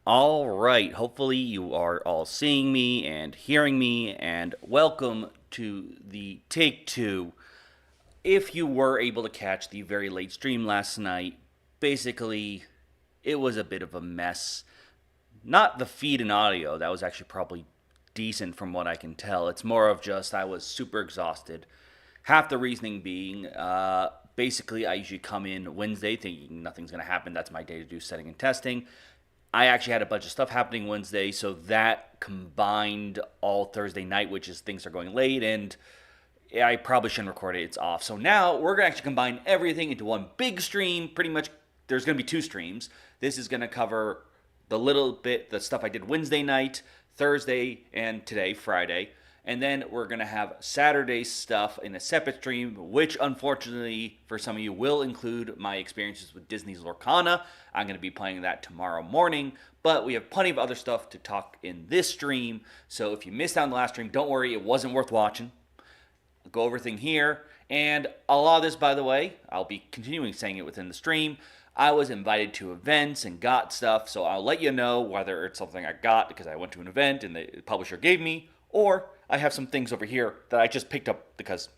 All right. Hopefully, you are all seeing me and hearing me, and welcome to the Take Two. If you were able to catch the very late stream last night, basically, it was a bit of a mess. Not the feed and audio, that was actually probably decent from what I can tell. It's more of just I was super exhausted. Half the reasoning being, basically, I usually come in Wednesday thinking nothing's going to happen. That's my day to do setting and testing. I actually had a bunch of stuff happening Wednesday, so that combined all Thursday night, which is things are going late, and I probably shouldn't record it. It's off. So now we're going to actually combine everything into one big stream. Pretty much, there's going to be two streams. This is going to cover the stuff I did Wednesday night, Thursday, and today, Friday. And then we're going to have Saturday stuff in a separate stream, which unfortunately for some of you will include my experiences with Disney's Lorcana. I'm going to be playing that tomorrow morning, but we have plenty of other stuff to talk in this stream. So if you missed out on the last stream, don't worry, it wasn't worth watching. I'll go over everything here. And a lot of this, by the way, I'll be continuing saying it within the stream. I was invited to events and got stuff, so I'll let you know whether it's something I got because I went to an event and the publisher gave me, or I have some things over here that I just picked up because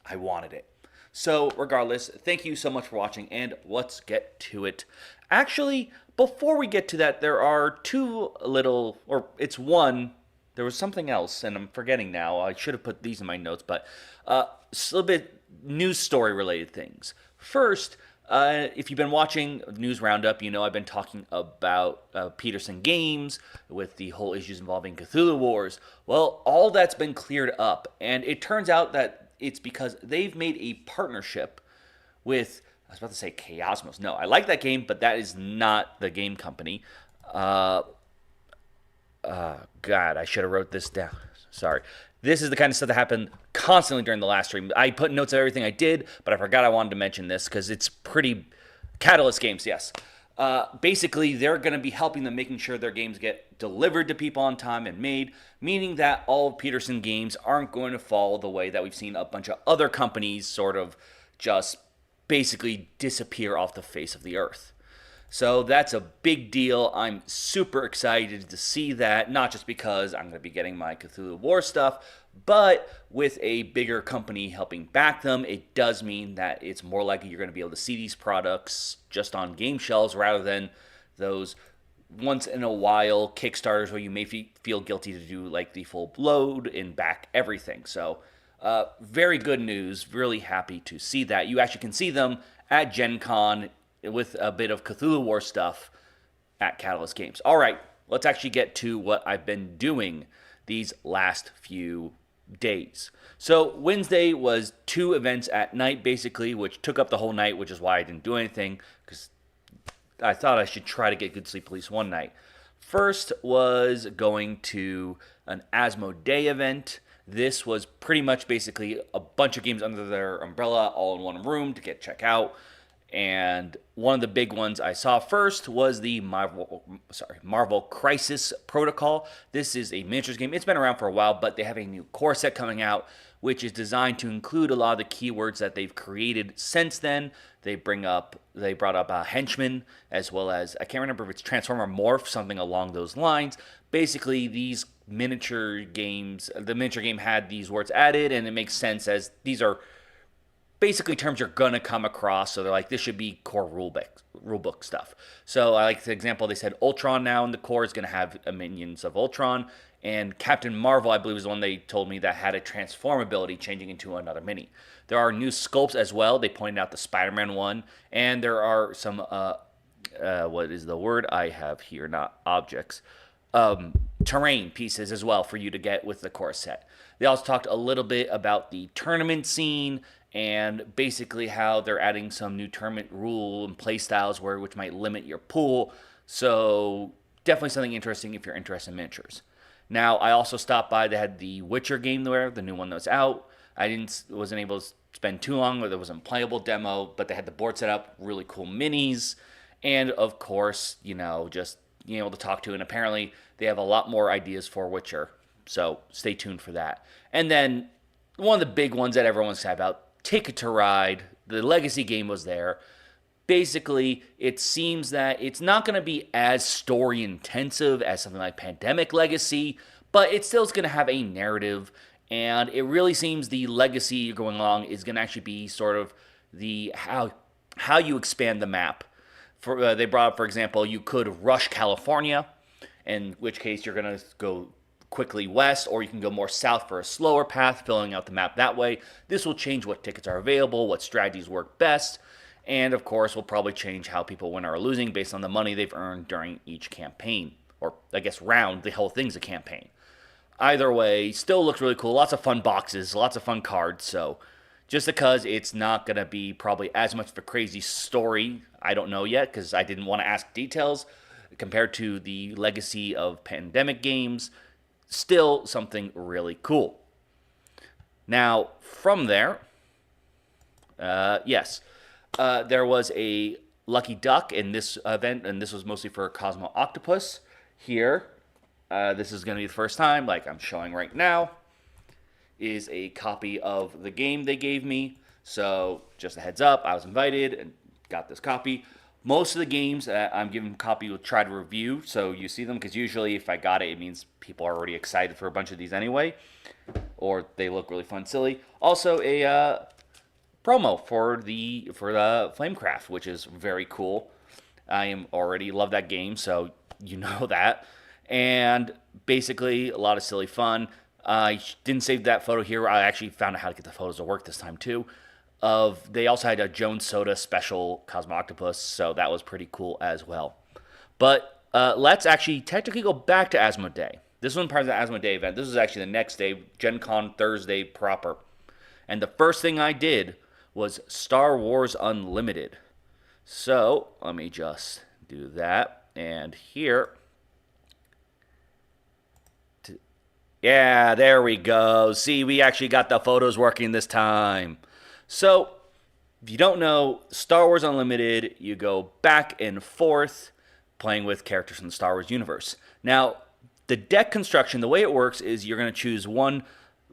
I wanted it. So regardless, thank you so much for watching, and let's get to it. Actually, before we get to that, there are there was something else, and I'm forgetting now. I should have put these in my notes, but a little bit news story related things. First, if you've been watching News Roundup, you know I've been talking about Peterson Games with the whole issues involving Cthulhu Wars. Well, all that's been cleared up, and it turns out that it's because they've made a partnership with, I was about to say Chaosmos. No, I like that game, but that is not the game company. God, I should have wrote this down. Sorry. This is the kind of stuff that happened constantly during the last stream. I put notes of everything I did, but I forgot I wanted to mention this because it's pretty... Catalyst Games, yes. Basically, they're going to be helping them, making sure their games get delivered to people on time and made, meaning that all of Peterson Games aren't going to fall the way that we've seen a bunch of other companies sort of just basically disappear off the face of the earth. So that's a big deal. I'm super excited to see that, not just because I'm going to be getting my Cthulhu War stuff, but with a bigger company helping back them, it does mean that it's more likely you're going to be able to see these products just on game shelves rather than those once in a while Kickstarters where you may feel guilty to do like the full load and back everything. So very good news. Really happy to see that. You actually can see them at Gen Con with a bit of Cthulhu War stuff at Catalyst Games. All right, let's actually get to what I've been doing these last few days. So Wednesday was 2 events at night, basically, which took up the whole night, which is why I didn't do anything, because I thought I should try to get good sleep at least one night. First was going to an Asmodee event. This was pretty much basically a bunch of games under their umbrella, all in one room to check out. And one of the big ones I saw first was the Marvel Crisis Protocol. This is a miniatures game. It's been around for a while, but they have a new core set coming out, which is designed to include a lot of the keywords that they've created since then. They brought up Henchman, as well as, I can't remember if it's Transformer Morph, something along those lines. Basically, these miniature games, the miniature game had these words added, and it makes sense as these are basically terms you're going to come across, so they're like, this should be core rulebook stuff. So I like the example, they said Ultron now in the core is going to have minions of Ultron, and Captain Marvel, I believe, is the one they told me that had a transform ability changing into another mini. There are new sculpts as well. They pointed out the Spider-Man one, and there are some, what is the word I have here, not objects, terrain pieces as well for you to get with the core set. They also talked a little bit about the tournament scene, and basically how they're adding some new tournament rule and play styles which might limit your pool. So definitely something interesting if you're interested in miniatures. Now, I also stopped by. They had the Witcher game there, the new one that's out. I wasn't able to spend too long, or there was an unplayable demo, but they had the board set up, really cool minis, and of course, just being able to talk to. And apparently, they have a lot more ideas for Witcher. So stay tuned for that. And then one of the big ones that everyone's excited about, Ticket to Ride. The Legacy game was there. Basically, it seems that it's not going to be as story intensive as something like Pandemic Legacy, but it still is going to have a narrative. And it really seems the legacy going along is going to actually be sort of the how you expand the map. They brought up, for example, you could rush California, in which case you're going to go quickly west, or you can go more south for a slower path, filling out the map that way. This will change what tickets are available, what strategies work best, and of course will probably change how people win or losing based on the money they've earned during each campaign, or I guess round. The whole thing's a campaign. Either way, still looks really cool. Lots of fun boxes, lots of fun cards. So just because it's not going to be probably as much of a crazy story, I don't know yet because I didn't want to ask details compared to the legacy of Pandemic games, still something really cool. Now, from there, there was a Lucky Duck in this event, and this was mostly for Cosmo Octopus. Here, this is going to be the first time, like I'm showing right now, is a copy of the game they gave me. So, just a heads up, I was invited and got this copy. Most of the games that I'm giving a copy will try to review, so you see them, because usually if I got it, it means people are already excited for a bunch of these anyway, or they look really fun, silly. Also, a promo for the Flamecraft, which is very cool. I am already love that game, so you know that. And basically, a lot of silly fun. I didn't save that photo here. I actually found out how to get the photos to work this time too. They also had a Jones Soda special Cosmo Octopus, so that was pretty cool as well. But let's actually technically go back to Asmodee. This was part of the Asmodee event. This was actually the next day, Gen Con Thursday proper. And the first thing I did was Star Wars Unlimited. So let me just do that. And here, yeah, there we go. See, we actually got the photos working this time. So, if you don't know, Star Wars Unlimited, you go back and forth playing with characters from the Star Wars universe. Now, the deck construction, the way it works is you're going to choose one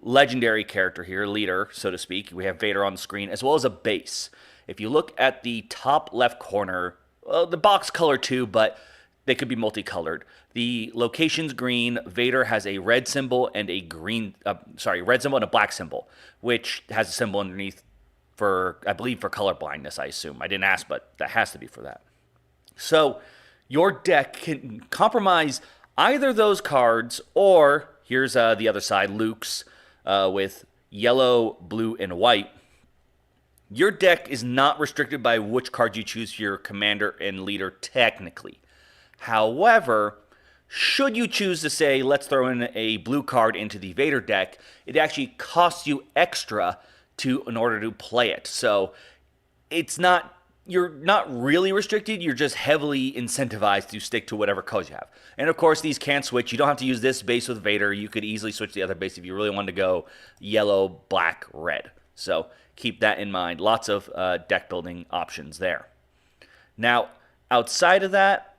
legendary character here, leader, so to speak. We have Vader on the screen, as well as a base. If you look at the top left corner, well, the box color too, but they could be multicolored. The location's green. Vader has a red symbol and a red symbol and a black symbol, which has a symbol underneath I believe for color blindness, I assume. I didn't ask, but that has to be for that. So your deck can compromise either those cards, or here's the other side, Luke's, with yellow, blue, and white. Your deck is not restricted by which card you choose for your commander and leader technically. However, should you choose to say, let's throw in a blue card into the Vader deck, it actually costs you extra in order to play it. So you're not really restricted, you're just heavily incentivized to stick to whatever colors you have. And of course, these can't switch. You don't have to use this base with Vader. You could easily switch the other base if you really wanted to go yellow, black, red. So keep that in mind. Lots of deck building options there. Now, outside of that,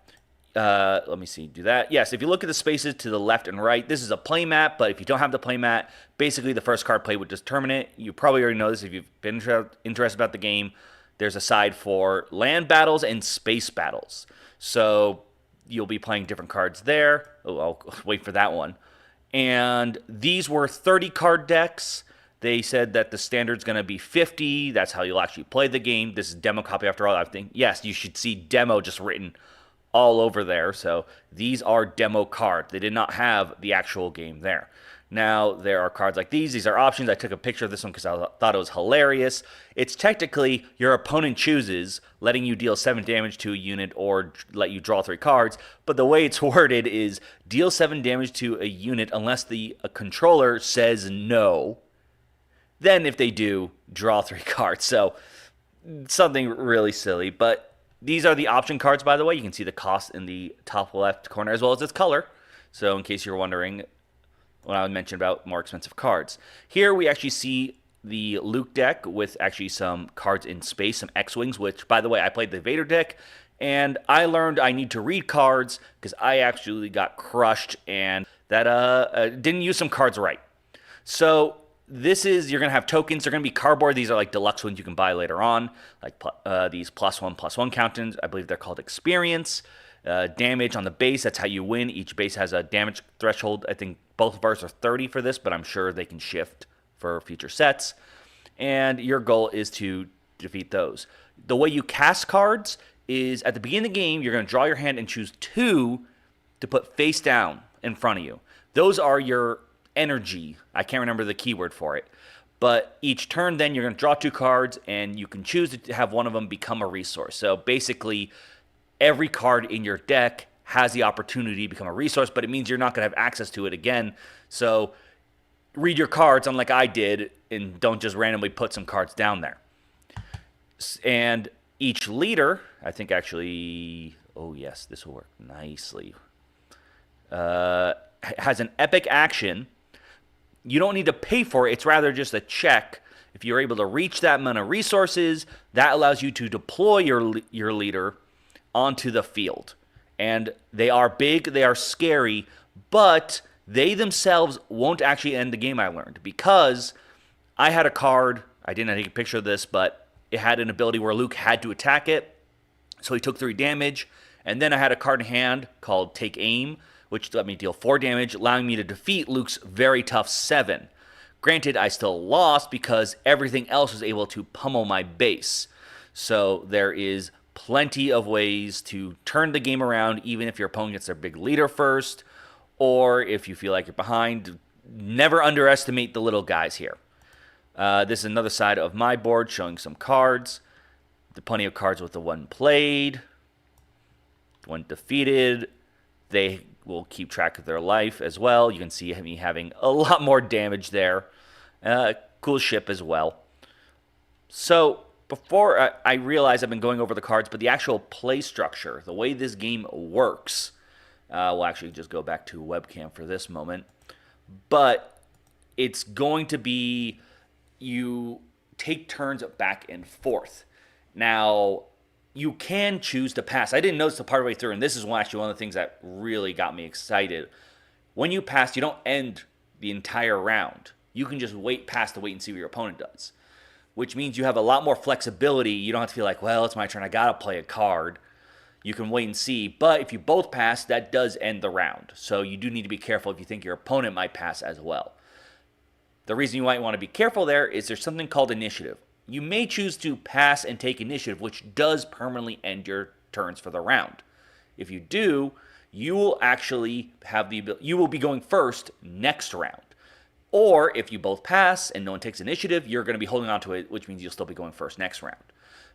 let me see, do that. Yes, if you look at the spaces to the left and right, this is a play mat, but if you don't have the play mat, basically the first card played would determine it. You probably already know this if you've been interested about the game. There's a side for land battles and space battles. So you'll be playing different cards there. Oh, I'll wait for that one. And these were 30-card decks. They said that the standard's going to be 50. That's how you'll actually play the game. This is demo copy after all. I think, yes, you should see demo just written all over there. So these are demo cards. They did not have the actual game there. Now, there are cards like these. These are options. I took a picture of this one because I thought it was hilarious. It's technically your opponent chooses, letting you deal 7 damage to a unit or let you draw 3 cards. But the way it's worded is deal 7 damage to a unit unless the controller says no. Then if they do, draw 3 cards. So something really silly. But these are the option cards, by the way. You can see the cost in the top left corner as well as its color. So in case you're wondering when I mentioned about more expensive cards. Here we actually see the Luke deck with actually some cards in space, some X-Wings, which, by the way, I played the Vader deck, and I learned I need to read cards because I actually got crushed and that didn't use some cards right. So you're going to have tokens. They're going to be cardboard. These are like deluxe ones you can buy later on, like these +1/+1 counters. I believe they're called experience. Damage on the base, that's how you win. Each base has a damage threshold. I think both of ours are 30 for this, but I'm sure they can shift for future sets. And your goal is to defeat those. The way you cast cards is at the beginning of the game, you're going to draw your hand and choose 2 to put face down in front of you. Those are your energy. I can't remember the keyword for it. But each turn, then, you're going to draw 2 cards, and you can choose to have one of them become a resource. So basically, every card in your deck has the opportunity to become a resource, but it means you're not going to have access to it again. So read your cards, unlike I did, and don't just randomly put some cards down there. And each leader, I think actually, oh yes, this will work nicely, has an epic action. You don't need to pay for it. It's rather just a check. If you're able to reach that amount of resources, that allows you to deploy your leader onto the field. And they are big, they are scary, but they themselves won't actually end the game, I learned. Because I had a card, I didn't take a picture of this, but it had an ability where Luke had to attack it. So he took 3 damage. And then I had a card in hand called Take Aim, which let me deal 4 damage, allowing me to defeat Luke's very tough 7. Granted, I still lost because everything else was able to pummel my base. So there is plenty of ways to turn the game around, even if your opponent gets their big leader first, or if you feel like you're behind. Never underestimate the little guys here. This is another side of my board showing some cards. Plenty of cards with the one played, one defeated. They will keep track of their life as well. You can see me having a lot more damage there. Cool ship as well. So before I realize I've been going over the cards, but the actual play structure, the way this game works, we'll actually just go back to webcam for this moment. But it's going to be you take turns back and forth. Now, you can choose to pass. I didn't notice the part way through, and this is actually one of the things that really got me excited. When you pass, you don't end the entire round. You can just wait and see what your opponent does, which means you have a lot more flexibility. You don't have to feel like, well, it's my turn, I got to play a card. You can wait and see, but if you both pass, that does end the round. So you do need to be careful if you think your opponent might pass as well. The reason you might want to be careful there is there's something called initiative. You may choose to pass and take initiative, which does permanently end your turns for the round. If you do, you will actually have you will be going first next round. Or if you both pass and no one takes initiative, you're going to be holding on to it, which means you'll still be going first next round.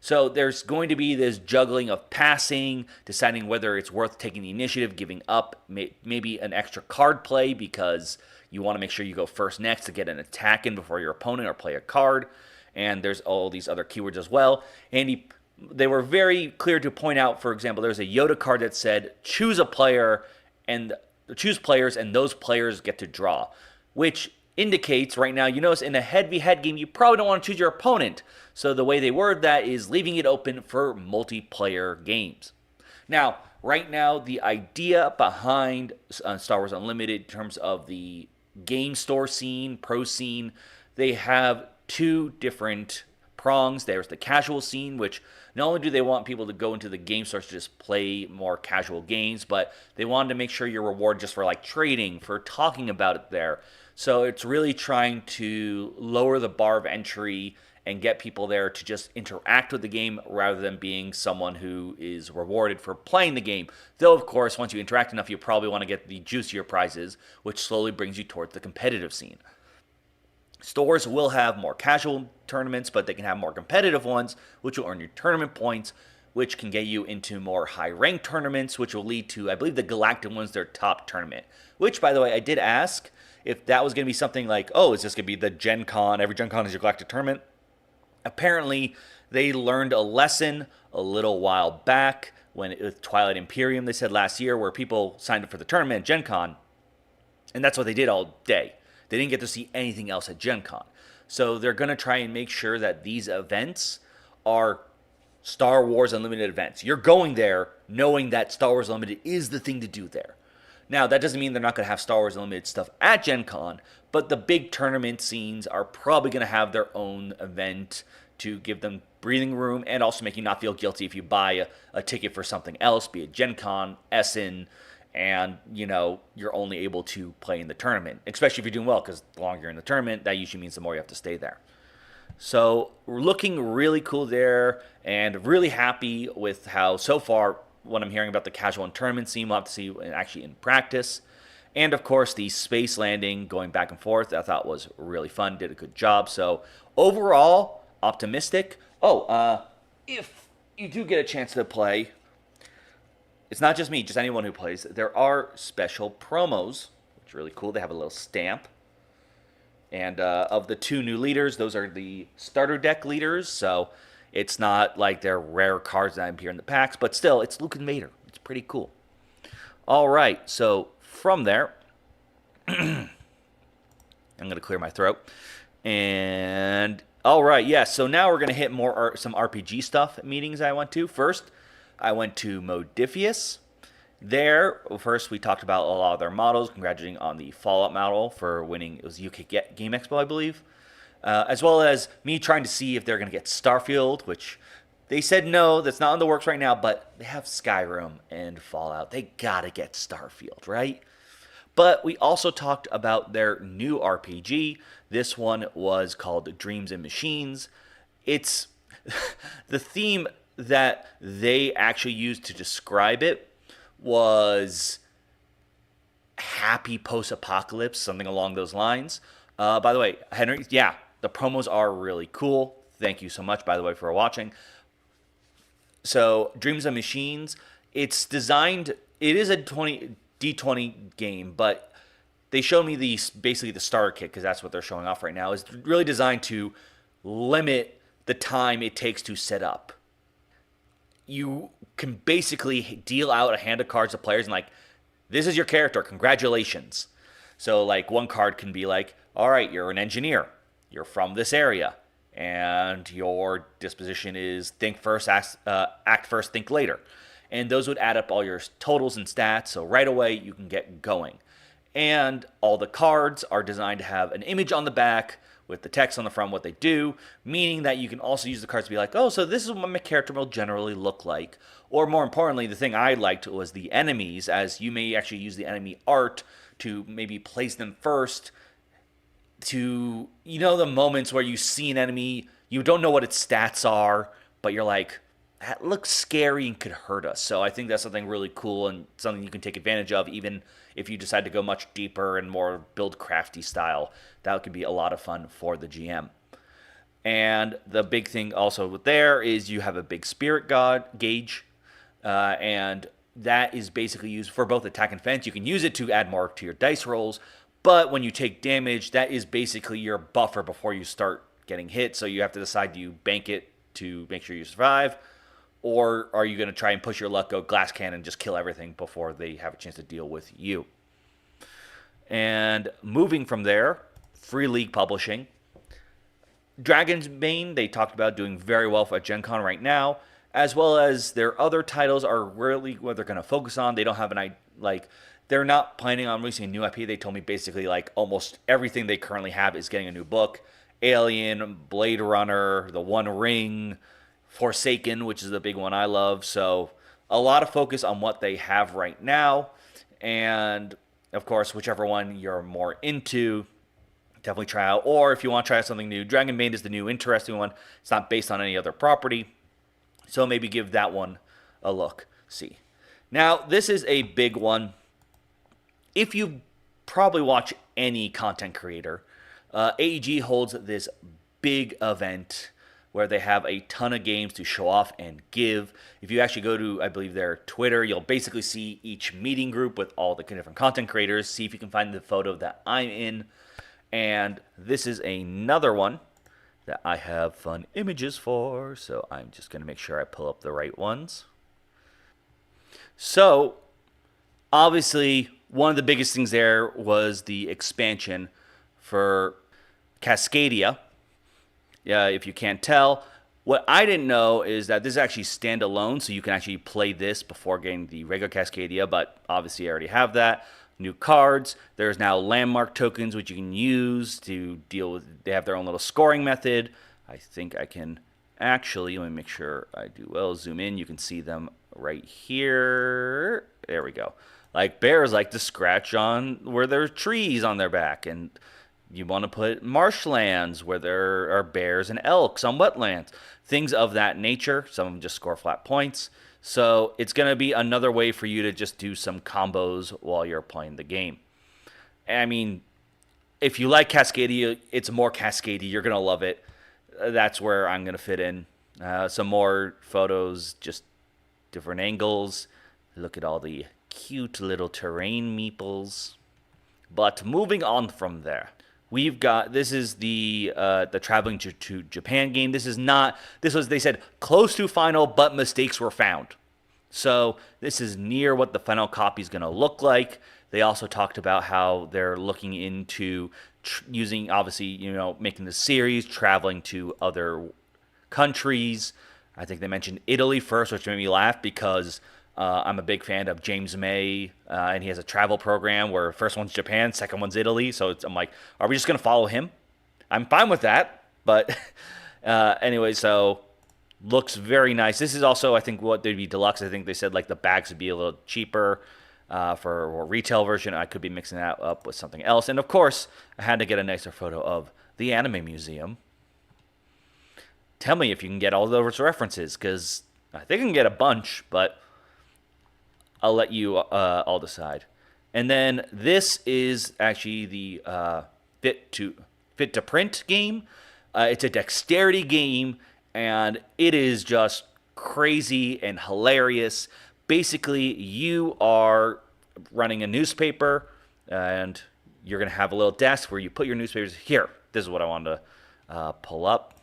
So there's going to be this juggling of passing, deciding whether it's worth taking the initiative, giving up maybe an extra card play because you want to make sure you go first next to get an attack in before your opponent or play a card. And there's all these other keywords as well. And they were very clear to point out, for example, there's a Yoda card that said, choose players and those players get to draw, which indicates right now, you notice in a head-v-head game, you probably don't want to choose your opponent. So the way they word that is leaving it open for multiplayer games. Now, right now, the idea behind Star Wars Unlimited in terms of the game store scene, pro scene, they have 2 different prongs. There's the casual scene, which not only do they want people to go into the game stores to just play more casual games, but they wanted to make sure you're rewarded just for like trading, for talking about it there. So it's really trying to lower the bar of entry and get people there to just interact with the game rather than being someone who is rewarded for playing the game. Though, of course, once you interact enough, you probably want to get the juicier prizes, which slowly brings you towards the competitive scene. Stores will have more casual tournaments, but they can have more competitive ones, which will earn you tournament points, which can get you into more high-ranked tournaments, which will lead to, I believe, the Galactic one's their top tournament. Which, by the way, I did ask if that was going to be something like, oh, is this going to be the Gen Con? Every Gen Con is your Galactic tournament. Apparently, they learned a lesson a little while back when with Twilight Imperium, they said last year, where people signed up for the tournament at Gen Con, and that's what they did all day. They didn't get to see anything else at Gen Con. So they're going to try and make sure that these events are Star Wars Unlimited events. You're going there knowing that Star Wars Unlimited is the thing to do there. Now, that doesn't mean they're not going to have Star Wars Unlimited stuff at Gen Con, but the big tournament scenes are probably going to have their own event to give them breathing room and also make you not feel guilty if you buy a ticket for something else, be it Gen Con, Essen, and you're only able to play in the tournament, especially if you're doing well, because the longer you're in the tournament, that usually means the more you have to stay there. So we're looking really cool there, and really happy with how so far what I'm hearing about the casual and tournament scene. We'll have to see actually in practice. And of course, the space landing going back and forth, I thought was really fun, did a good job. So overall, optimistic. If you do get a chance to play, it's not just me, just anyone who plays. There are special promos, which are really cool. They have a little stamp. And of the 2 new leaders, those are the starter deck leaders. So it's not like they're rare cards that appear in the packs, but still, it's Luke and Vader. It's pretty cool. All right, so from there, I'm going to clear my throat. And all right, so now we're going to hit some RPG stuff at meetings I went to. First, I went to Modifius. There, first we talked about a lot of their models, congratulating on the Fallout model for winning. It was UK Game Expo, I believe. As well as me trying to see if they're going to get Starfield, which they said no, that's not in the works right now, but they have Skyrim and Fallout. They got to get Starfield, right? But we also talked about their new RPG. This one was called Dreams and Machines. It's the theme that they actually used to describe it was happy post-apocalypse, something along those lines. By the way, Henry, the promos are really cool. Thank you so much, by the way, for watching. So, Dreams and Machines, it's designed, it is a D20 game, but they showed me basically the starter kit, because that's what they're showing off right now. It's really designed to limit the time it takes to set up. You can basically deal out a hand of cards to players and this is your character, congratulations. So one card can be all right, you're an engineer, you're from this area, and your disposition is think first, act first, think later. And those would add up all your totals and stats, so right away you can get going. And all the cards are designed to have an image on the back with the text on the front, what they do, meaning that you can also use the cards to be so this is what my character will generally look like. Or more importantly, the thing I liked was the enemies, as you may actually use the enemy art to maybe place them first to, the moments where you see an enemy, you don't know what its stats are, but you're that looks scary and could hurt us. So I think that's something really cool and something you can take advantage of, even if you decide to go much deeper and more build crafty style. That could be a lot of fun for the GM. And the big thing also there is you have a big spirit god gauge, and that is basically used for both attack and defense. You can use it to add more to your dice rolls, but when you take damage, that is basically your buffer before you start getting hit. So you have to decide, do you bank it to make sure you survive, or are you going to try and push your luck, go glass cannon, just kill everything before they have a chance to deal with you? And moving from there, Free League Publishing. Dragon's Bane, they talked about doing very well at Gen Con right now, as well as their other titles are really what they're going to focus on. They don't have they're not planning on releasing a new IP. They told me basically almost everything they currently have is getting a new book. Alien, Blade Runner, The One Ring, Forsaken, which is the big one I love. So a lot of focus on what they have right now. And of course, whichever one you're more into, definitely try out. Or if you want to try out something new, Dragon Bane is the new interesting one. It's not based on any other property, so maybe give that one a look. See. Now, this is a big one. If you probably watch any content creator, AEG holds this big event where they have a ton of games to show off and give. If you actually go to, I believe, their Twitter, you'll basically see each meeting group with all the different content creators. See if you can find the photo that I'm in. And this is another one that I have fun images for. So I'm just going to make sure I pull up the right ones. So, obviously, one of the biggest things there was the expansion for Cascadia. If you can't tell, What I didn't know is that this is actually standalone, so you can actually play this before getting the regular Cascadia, but obviously I already have that. New cards. There's now landmark tokens, which you can use to deal with. They have their own little scoring method. I think I can actually, let me make sure I do well. Zoom in. You can see them right here. There we go. Like bears like to scratch on where there's trees on their back, and you want to put marshlands where there are bears and elks on wetlands, things of that nature. Some of them just score flat points. So it's going to be another way for you to just do some combos while you're playing the game. I mean, if you like Cascadia, it's more Cascadia. You're going to love it. That's where I'm going to fit in. Some more photos, just different angles. Look at all the cute little terrain meeples. But moving on from there. We've got, this is the traveling to Japan game. This was, they said, close to final, but mistakes were found. So this is near what the final copy is going to look like. They also talked about how they're looking into using, obviously, making the series, traveling to other countries. I think they mentioned Italy first, which made me laugh because I'm a big fan of James May, and he has a travel program where first one's Japan, second one's Italy. So I'm like, are we just going to follow him? I'm fine with that. But anyway, so looks very nice. This is also, I think, what they'd be deluxe. I think they said like the bags would be a little cheaper for a retail version. I could be mixing that up with something else. And of course, I had to get a nicer photo of the Anime Museum. Tell me if you can get all those references, because I think I can get a bunch, but I'll let you all decide. And then this is actually the fit to print game. It's a dexterity game, and it is just crazy and hilarious. Basically, you are running a newspaper, and you're going to have a little desk where you put your newspapers. Here, this is what I wanted to pull up.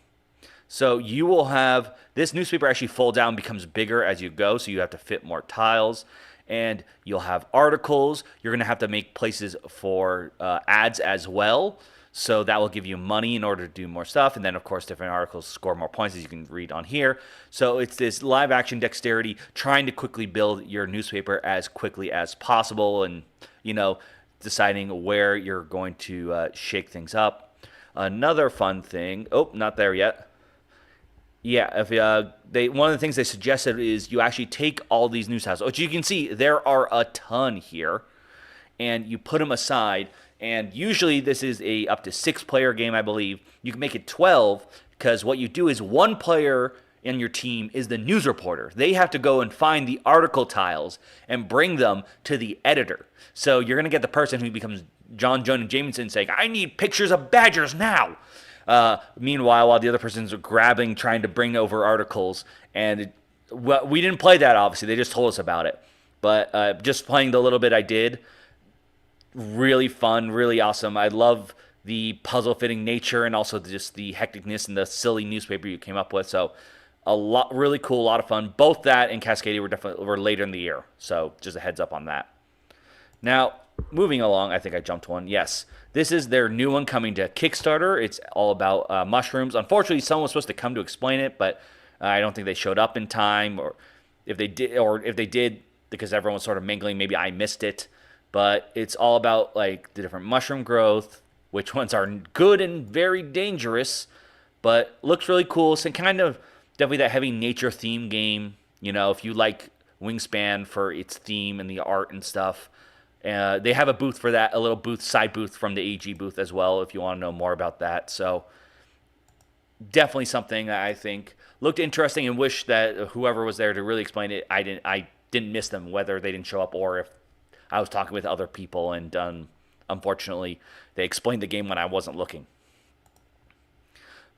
So you will have this newspaper actually fold down, becomes bigger as you go, so you have to fit more tiles. And you'll have articles. You're going to have to make places for ads as well. So that will give you money in order to do more stuff. And then, of course, different articles score more points, as you can read on here. So it's this live action dexterity, trying to quickly build your newspaper as quickly as possible, and, deciding where you're going to shake things up. Another fun thing. Oh, not there yet. Yeah, if one of the things they suggested is you actually take all these news houses, which you can see there are a ton here, and you put them aside. And usually this is a up to 6-player game, I believe. You can make it 12 because what you do is one player in your team is the news reporter. They have to go and find the article tiles and bring them to the editor. So you're going to get the person who becomes John Jonah Jameson saying, "I need pictures of badgers now." Meanwhile, while the other person's grabbing, trying to bring over articles. And we didn't play that, obviously. They just told us about it. But just playing the little bit I did, really fun, really awesome. I love the puzzle-fitting nature and also just the hecticness and the silly newspaper you came up with. So really cool, a lot of fun. Both that and Cascadia were later in the year. So just a heads up on that. Now, moving along, I think I jumped one. Yes, this is their new one coming to Kickstarter. It's all about mushrooms. Unfortunately, someone was supposed to come to explain it, but I don't think they showed up in time. Or if they did, because everyone was sort of mingling, maybe I missed it. But it's all about like the different mushroom growth, which ones are good and very dangerous, but looks really cool. So kind of definitely that heavy nature theme game. If you like Wingspan for its theme and the art and stuff. They have a booth for that, a little side booth from the AG booth as well, if you want to know more about that. So definitely something that I think looked interesting, and wish that whoever was there to really explain it, I didn't miss them, whether they didn't show up or if I was talking with other people, and unfortunately they explained the game when I wasn't looking.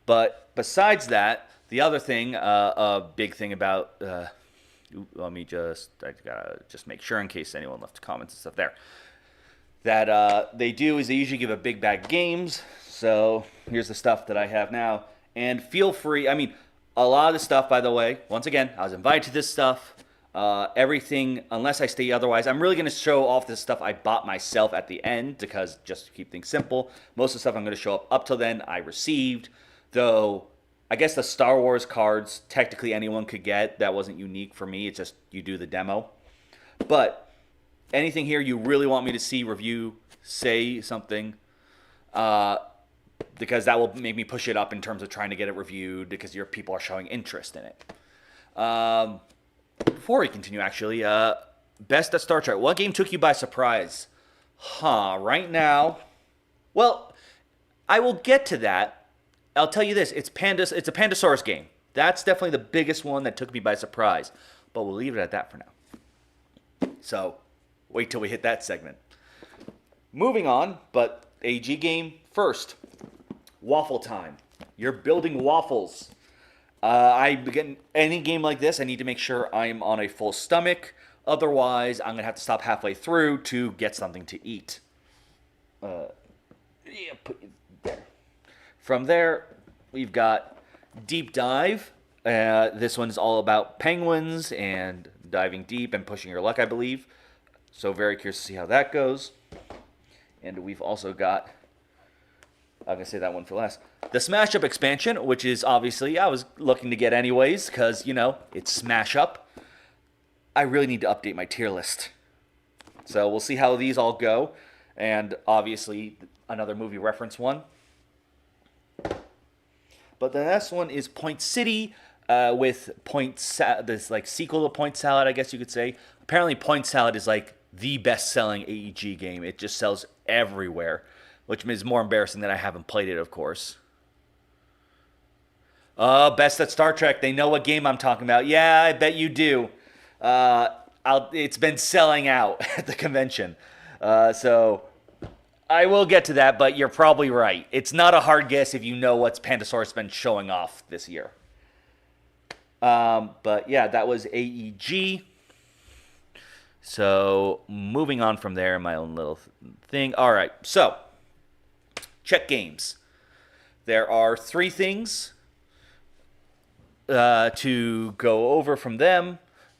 But besides that, the other thing, a big thing about let me I gotta just make sure in case anyone left comments and stuff there, that they do is they usually give a big bag of games. So here's the stuff that I have now, and feel free. I mean, a lot of the stuff, by the way, once again, I was invited to this stuff. Everything, unless I state otherwise, I'm really going to show off the stuff I bought myself at the end, because just to keep things simple. Most of the stuff I'm going to show up till then I received, though I guess the Star Wars cards, technically anyone could get. That wasn't unique for me. It's just you do the demo. But anything here you really want me to see, review, say something, because that will make me push it up in terms of trying to get it reviewed because your people are showing interest in it. Before we continue, actually, best at Star Trek. What game took you by surprise? Right now, well, I will get to that. I'll tell you this: it's a Pandasaurus game. That's definitely the biggest one that took me by surprise. But we'll leave it at that for now. So, wait till we hit that segment. Moving on, but AG game first. Waffle time. You're building waffles. I begin any game like this. I need to make sure I'm on a full stomach. Otherwise, I'm gonna have to stop halfway through to get something to eat. Put you there. From there, we've got deep dive. This one's all about penguins and diving deep and pushing your luck, I believe. So very curious to see how that goes. And we've also got, I'm going to say that one for last, the Smash Up expansion, which is obviously, I was looking to get anyways, because, it's Smash Up. I really need to update my tier list. So we'll see how these all go. And obviously, another movie reference one. But the next one is Point City, with this like sequel to Point Salad, I guess you could say. Apparently, Point Salad is like the best-selling AEG game. It just sells everywhere, which is more embarrassing that I haven't played it, of course. Best at Star Trek. They know what game I'm talking about. Yeah, I bet you do. It's been selling out at the convention. So I will get to that, but you're probably right. It's not a hard guess if you know what's Pandasaurus been showing off this year. But yeah, that was AEG. So moving on from there, my own little thing. All right, so check games. There are 3 things to go over from them.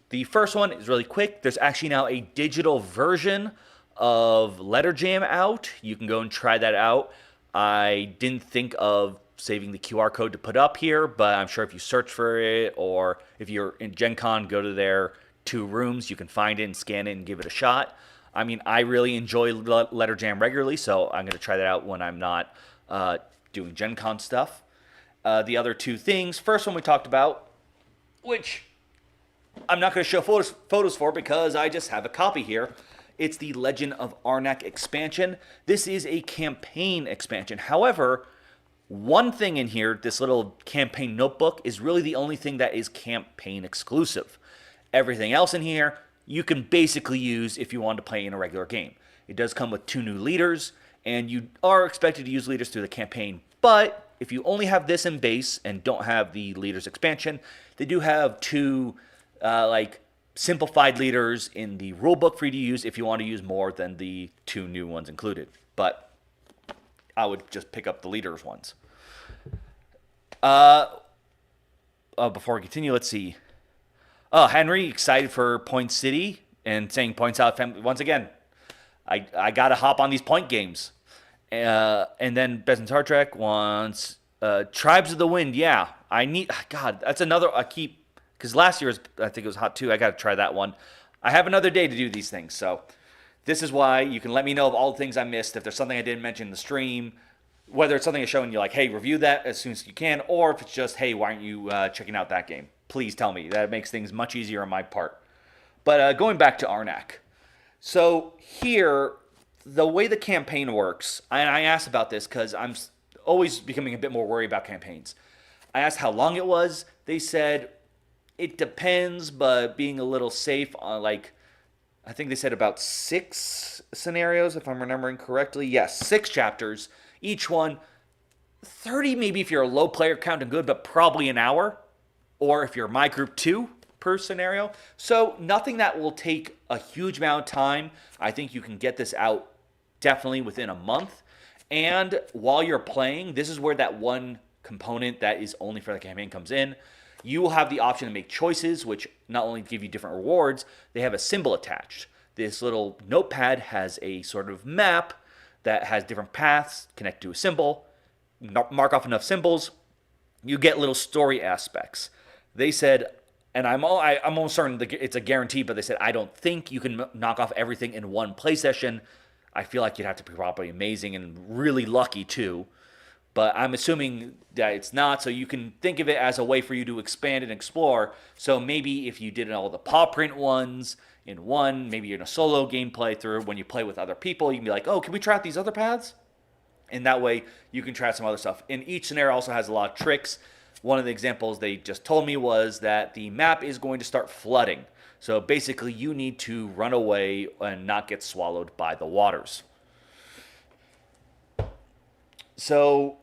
The first one is really quick. There's actually now a digital version of Letter Jam out. You can go and try that out. I didn't think of saving the QR code to put up here, but I'm sure if you search for it, or if you're in Gen Con, go to their 2 rooms, you can find it and scan it and give it a shot. I mean, I really enjoy Letter Jam regularly, so I'm going to try that out when I'm not doing Gen Con stuff. The other 2 things, first one we talked about, which I'm not going to show photos for because I just have a copy here. It's the Legend of Arnak expansion. This is a campaign expansion. However, one thing in here, this little campaign notebook, is really the only thing that is campaign exclusive. Everything else in here, you can basically use if you want to play in a regular game. It does come with 2 new leaders, and you are expected to use leaders through the campaign. But if you only have this in base and don't have the leaders expansion, they do have 2 simplified leaders in the rulebook for you to use if you want to use more than the 2 new ones included. But I would just pick up the leaders ones. Before we continue, let's see. Henry, excited for Point City and saying Points Out family. Once again, I got to hop on these point games. And then Best in Star Trek wants Tribes of the Wind. Yeah, God, that's another, because last year, I think it was hot too. I got to try that one. I have another day to do these things. So this is why you can let me know of all the things I missed. If there's something I didn't mention in the stream, whether it's something that's showing you like, hey, review that as soon as you can, or if it's just, hey, why aren't you checking out that game? Please tell me. That makes things much easier on my part. But going back to Arnak. So here, the way the campaign works, and I asked about this because I'm always becoming a bit more worried about campaigns. I asked how long it was. They said it depends, but being a little safe on I think they said about 6 scenarios, if I'm remembering correctly. Yes, 6 chapters. Each one, 30 maybe if you're a low player count and good, but probably an hour. Or if you're my group, 2 per scenario. So nothing that will take a huge amount of time. I think you can get this out definitely within a month. And while you're playing, this is where that one component that is only for the campaign comes in. You will have the option to make choices, which not only give you different rewards, they have a symbol attached. This little notepad has a sort of map that has different paths connected to a symbol. Mark off enough symbols, you get little story aspects. They said, and I'm almost certain it's a guarantee, but they said, I don't think you can knock off everything in one play session. I feel like you'd have to be probably amazing and really lucky too. But I'm assuming that it's not, so you can think of it as a way for you to expand and explore. So maybe if you did all the paw print ones in one, maybe in a solo game playthrough, when you play with other people, you can be like, oh, can we try out these other paths? And that way you can try some other stuff. And each scenario also has a lot of tricks. One of the examples they just told me was that the map is going to start flooding. So basically you need to run away and not get swallowed by the waters. So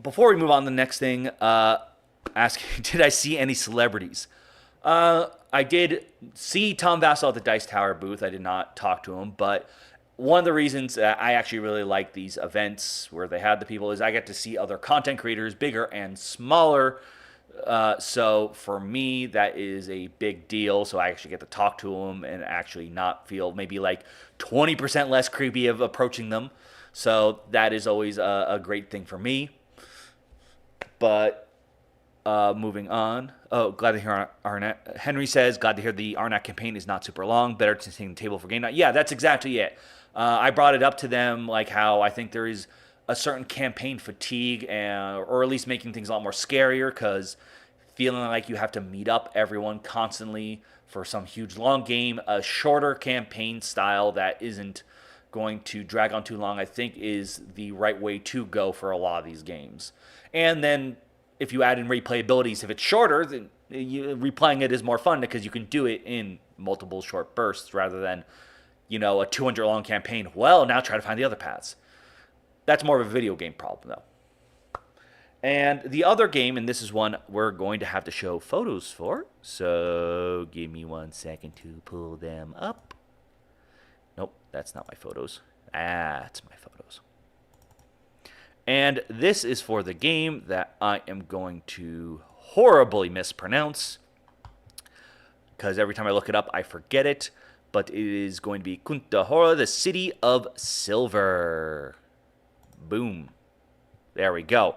before we move on to the next thing, asking, did I see any celebrities? I did see Tom Vassell at the Dice Tower booth. I did not talk to him, but one of the reasons that I actually really like these events where they have the people is I get to see other content creators, bigger and smaller. So for me, that is a big deal. So I actually get to talk to them and actually not feel maybe like 20% less creepy of approaching them. So that is always a great thing for me. But moving on. Oh, glad to hear Arnett. Henry says, glad to hear the Arnett campaign is not super long. Better to take the table for game night. Yeah, that's exactly it. I brought it up to them, like how I think there is a certain campaign fatigue, or at least making things a lot more scarier, because feeling like you have to meet up everyone constantly for some huge long game, a shorter campaign style that isn't going to drag on too long, I think is the right way to go for a lot of these games. And then if you add in replayabilities, if it's shorter, then replaying it is more fun because you can do it in multiple short bursts rather than, a 200 long campaign. Well, now try to find the other paths. That's more of a video game problem, though. And the other game, and this is one we're going to have to show photos for, so give me 1 second to pull them up. Nope, that's not my photos. That's my photos. And this is for the game that I am going to horribly mispronounce, because every time I look it up, I forget it. But it is going to be Kuntahora, the City of Silver. Boom. There we go.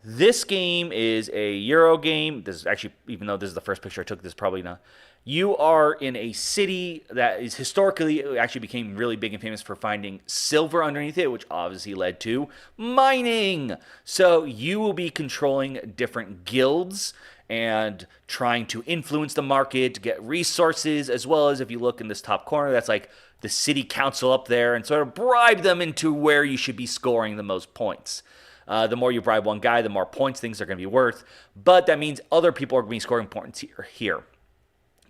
This game is a Euro game. This is actually, even though this is the first picture I took, this is probably not. You are in a city that is historically actually became really big and famous for finding silver underneath it, which obviously led to mining. So you will be controlling different guilds and trying to influence the market, get resources, as well as if you look in this top corner, that's like the city council up there, and sort of bribe them into where you should be scoring the most points. The more you bribe one guy, the more points things are going to be worth. But that means other people are going to be scoring points here.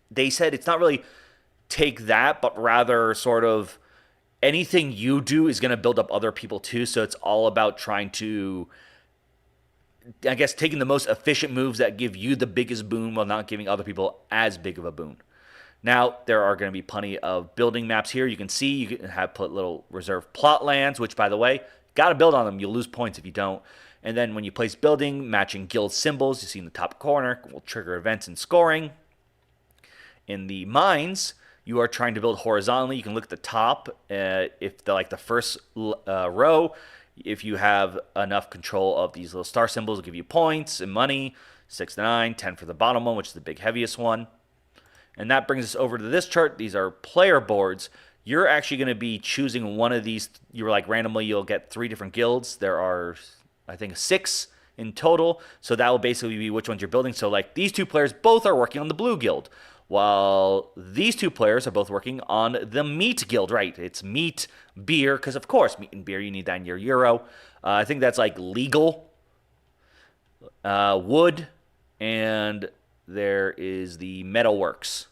They said it's not really take that, but rather sort of anything you do is going to build up other people too. So it's all about trying to, I guess, taking the most efficient moves that give you the biggest boon while not giving other people as big of a boon. Now, there are going to be plenty of building maps here. You can see you can have put little reserve plot lands, which, by the way, got to build on them. You'll lose points if you don't. And then when you place building, matching guild symbols, you see in the top corner, will trigger events and scoring. In the mines, you are trying to build horizontally. You can look at the top. If the first row, if you have enough control of these little star symbols, will give you points and money. 6 to 9, 10 for the bottom one, which is the big heaviest one. And that brings us over to this chart. These are player boards. You're actually going to be choosing one of these. You're like randomly, you'll get 3 different guilds. There are, I think, 6 in total. So that will basically be which ones you're building. So like these 2 players both are working on the blue guild, while these 2 players are both working on the meat guild. Right? It's meat, beer, because of course meat and beer, you need that in your Euro. I think that's like legal. Wood, and there is the metalworks.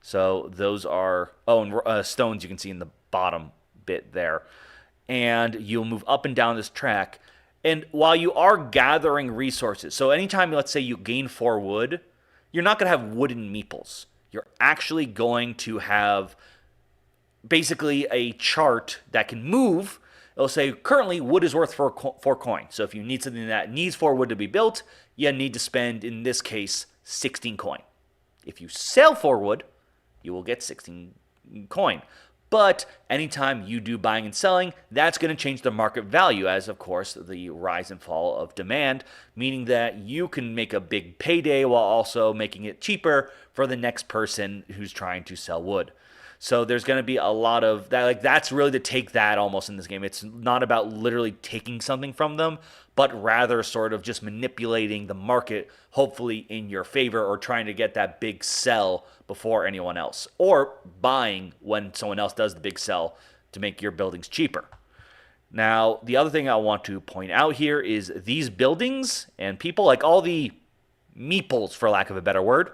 So those are, and stones you can see in the bottom bit there. And you'll move up and down this track. And while you are gathering resources, so anytime, let's say you gain 4 wood, you're not going to have wooden meeples. You're actually going to have basically a chart that can move. It'll say currently wood is worth 4 coin. So if you need something that needs 4 wood to be built, you need to spend, in this case, 16 coin. If you sell 4 wood, you will get 16 coin. But anytime you do buying and selling, that's going to change the market value as, of course, the rise and fall of demand, meaning that you can make a big payday while also making it cheaper for the next person who's trying to sell wood. So there's going to be a lot of that. Like, that's really to take that almost in this game. It's not about literally taking something from them, but rather sort of just manipulating the market, hopefully in your favor, or trying to get that big sell before anyone else, or buying when someone else does the big sell to make your buildings cheaper. Now, the other thing I want to point out here is these buildings and people, like all the meeples, for lack of a better word,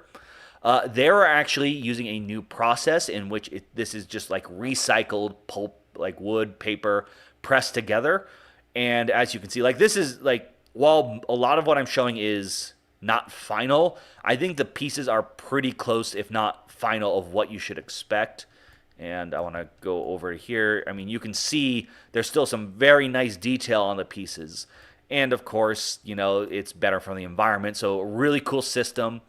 they're actually using a new process in which this is just like recycled pulp, like wood, paper, pressed together. And as you can see, like this is like, while a lot of what I'm showing is not final, I think the pieces are pretty close, if not final, of what you should expect. And I want to go over here. I mean, you can see there's still some very nice detail on the pieces. And of course, you know, it's better for the environment. So a really cool system.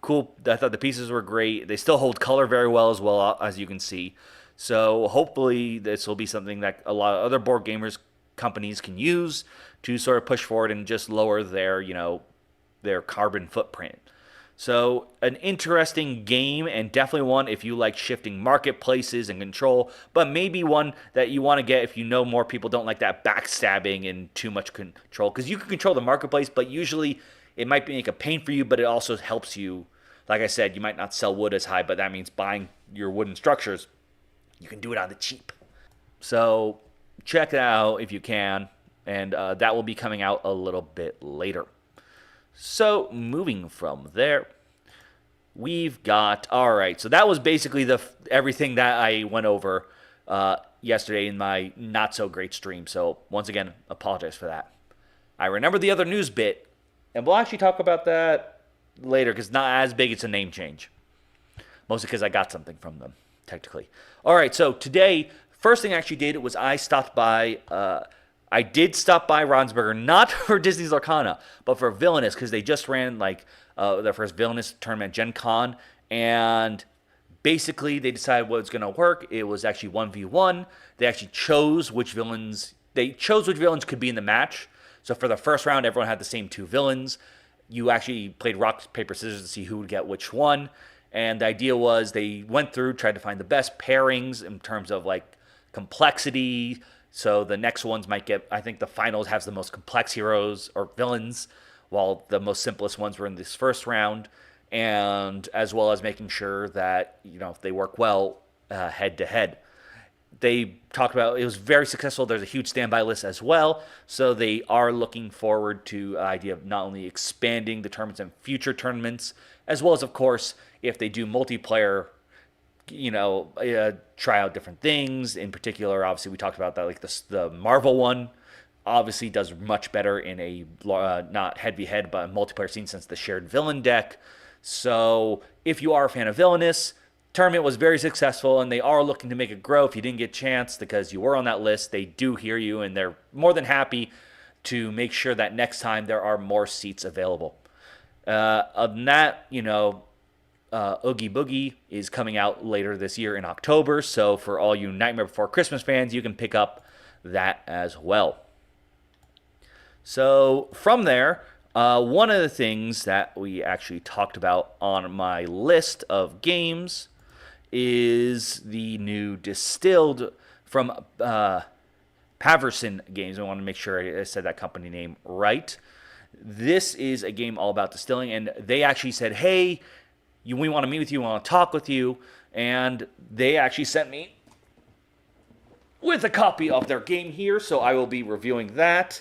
Cool. I thought the pieces were great. They still hold color very well, as you can see. So hopefully this will be something that a lot of other board gamers companies can use to sort of push forward and just lower their, you know, their carbon footprint. So an interesting game, and definitely one if you like shifting marketplaces and control, but maybe one that you want to get if you know more people don't like that backstabbing and too much control. Because you can control the marketplace, but usually it might make a pain for you, but it also helps you. Like I said, you might not sell wood as high, but that means buying your wooden structures, you can do it on the cheap. So check it out if you can, and that will be coming out a little bit later. So moving from there, we've got, all right, so that was basically everything that I went over yesterday in my not so great stream. So once again, apologize for that. I remember the other news bit, and we'll actually talk about that later because it's not as big. It's a name change. Mostly because I got something from them, technically. All right, so today, first thing I actually did was I did stop by Ravensburger, not for Disney's Arcana, but for Villainous, because they just ran like their first Villainous tournament, Gen Con, and basically they decided what was going to work. It was actually 1v1. They actually chose which villains could be in the match. So for the first round, everyone had the same two villains. You actually played rock, paper, scissors to see who would get which one. And the idea was they went through, tried to find the best pairings in terms of like complexity. So the next ones might get, I think the finals has the most complex heroes or villains, while the most simplest ones were in this first round. And as well as making sure that, you know, they work well head to head. They talked about it was very successful. There's a huge standby list as well. So they are looking forward to the idea of not only expanding the tournaments and future tournaments, as well as, of course, if they do multiplayer, you know, try out different things. In particular, obviously, we talked about that, like the Marvel one obviously does much better in a not head-to-head, but a multiplayer scene since the shared villain deck. So if you are a fan of Villainous, tournament was very successful, and they are looking to make it grow. If you didn't get a chance because you were on that list, they do hear you, and they're more than happy to make sure that next time there are more seats available. Other than that, you know, Oogie Boogie is coming out later this year in October, so for all you Nightmare Before Christmas fans, you can pick up that as well. So from there, one of the things that we actually talked about on my list of games is the new Distilled from Paverson Games. I want to make sure I said that company name right. This is a game all about distilling, and they actually said, hey, we want to meet with you, we want to talk with you, and they actually sent me with a copy of their game here, so I will be reviewing that.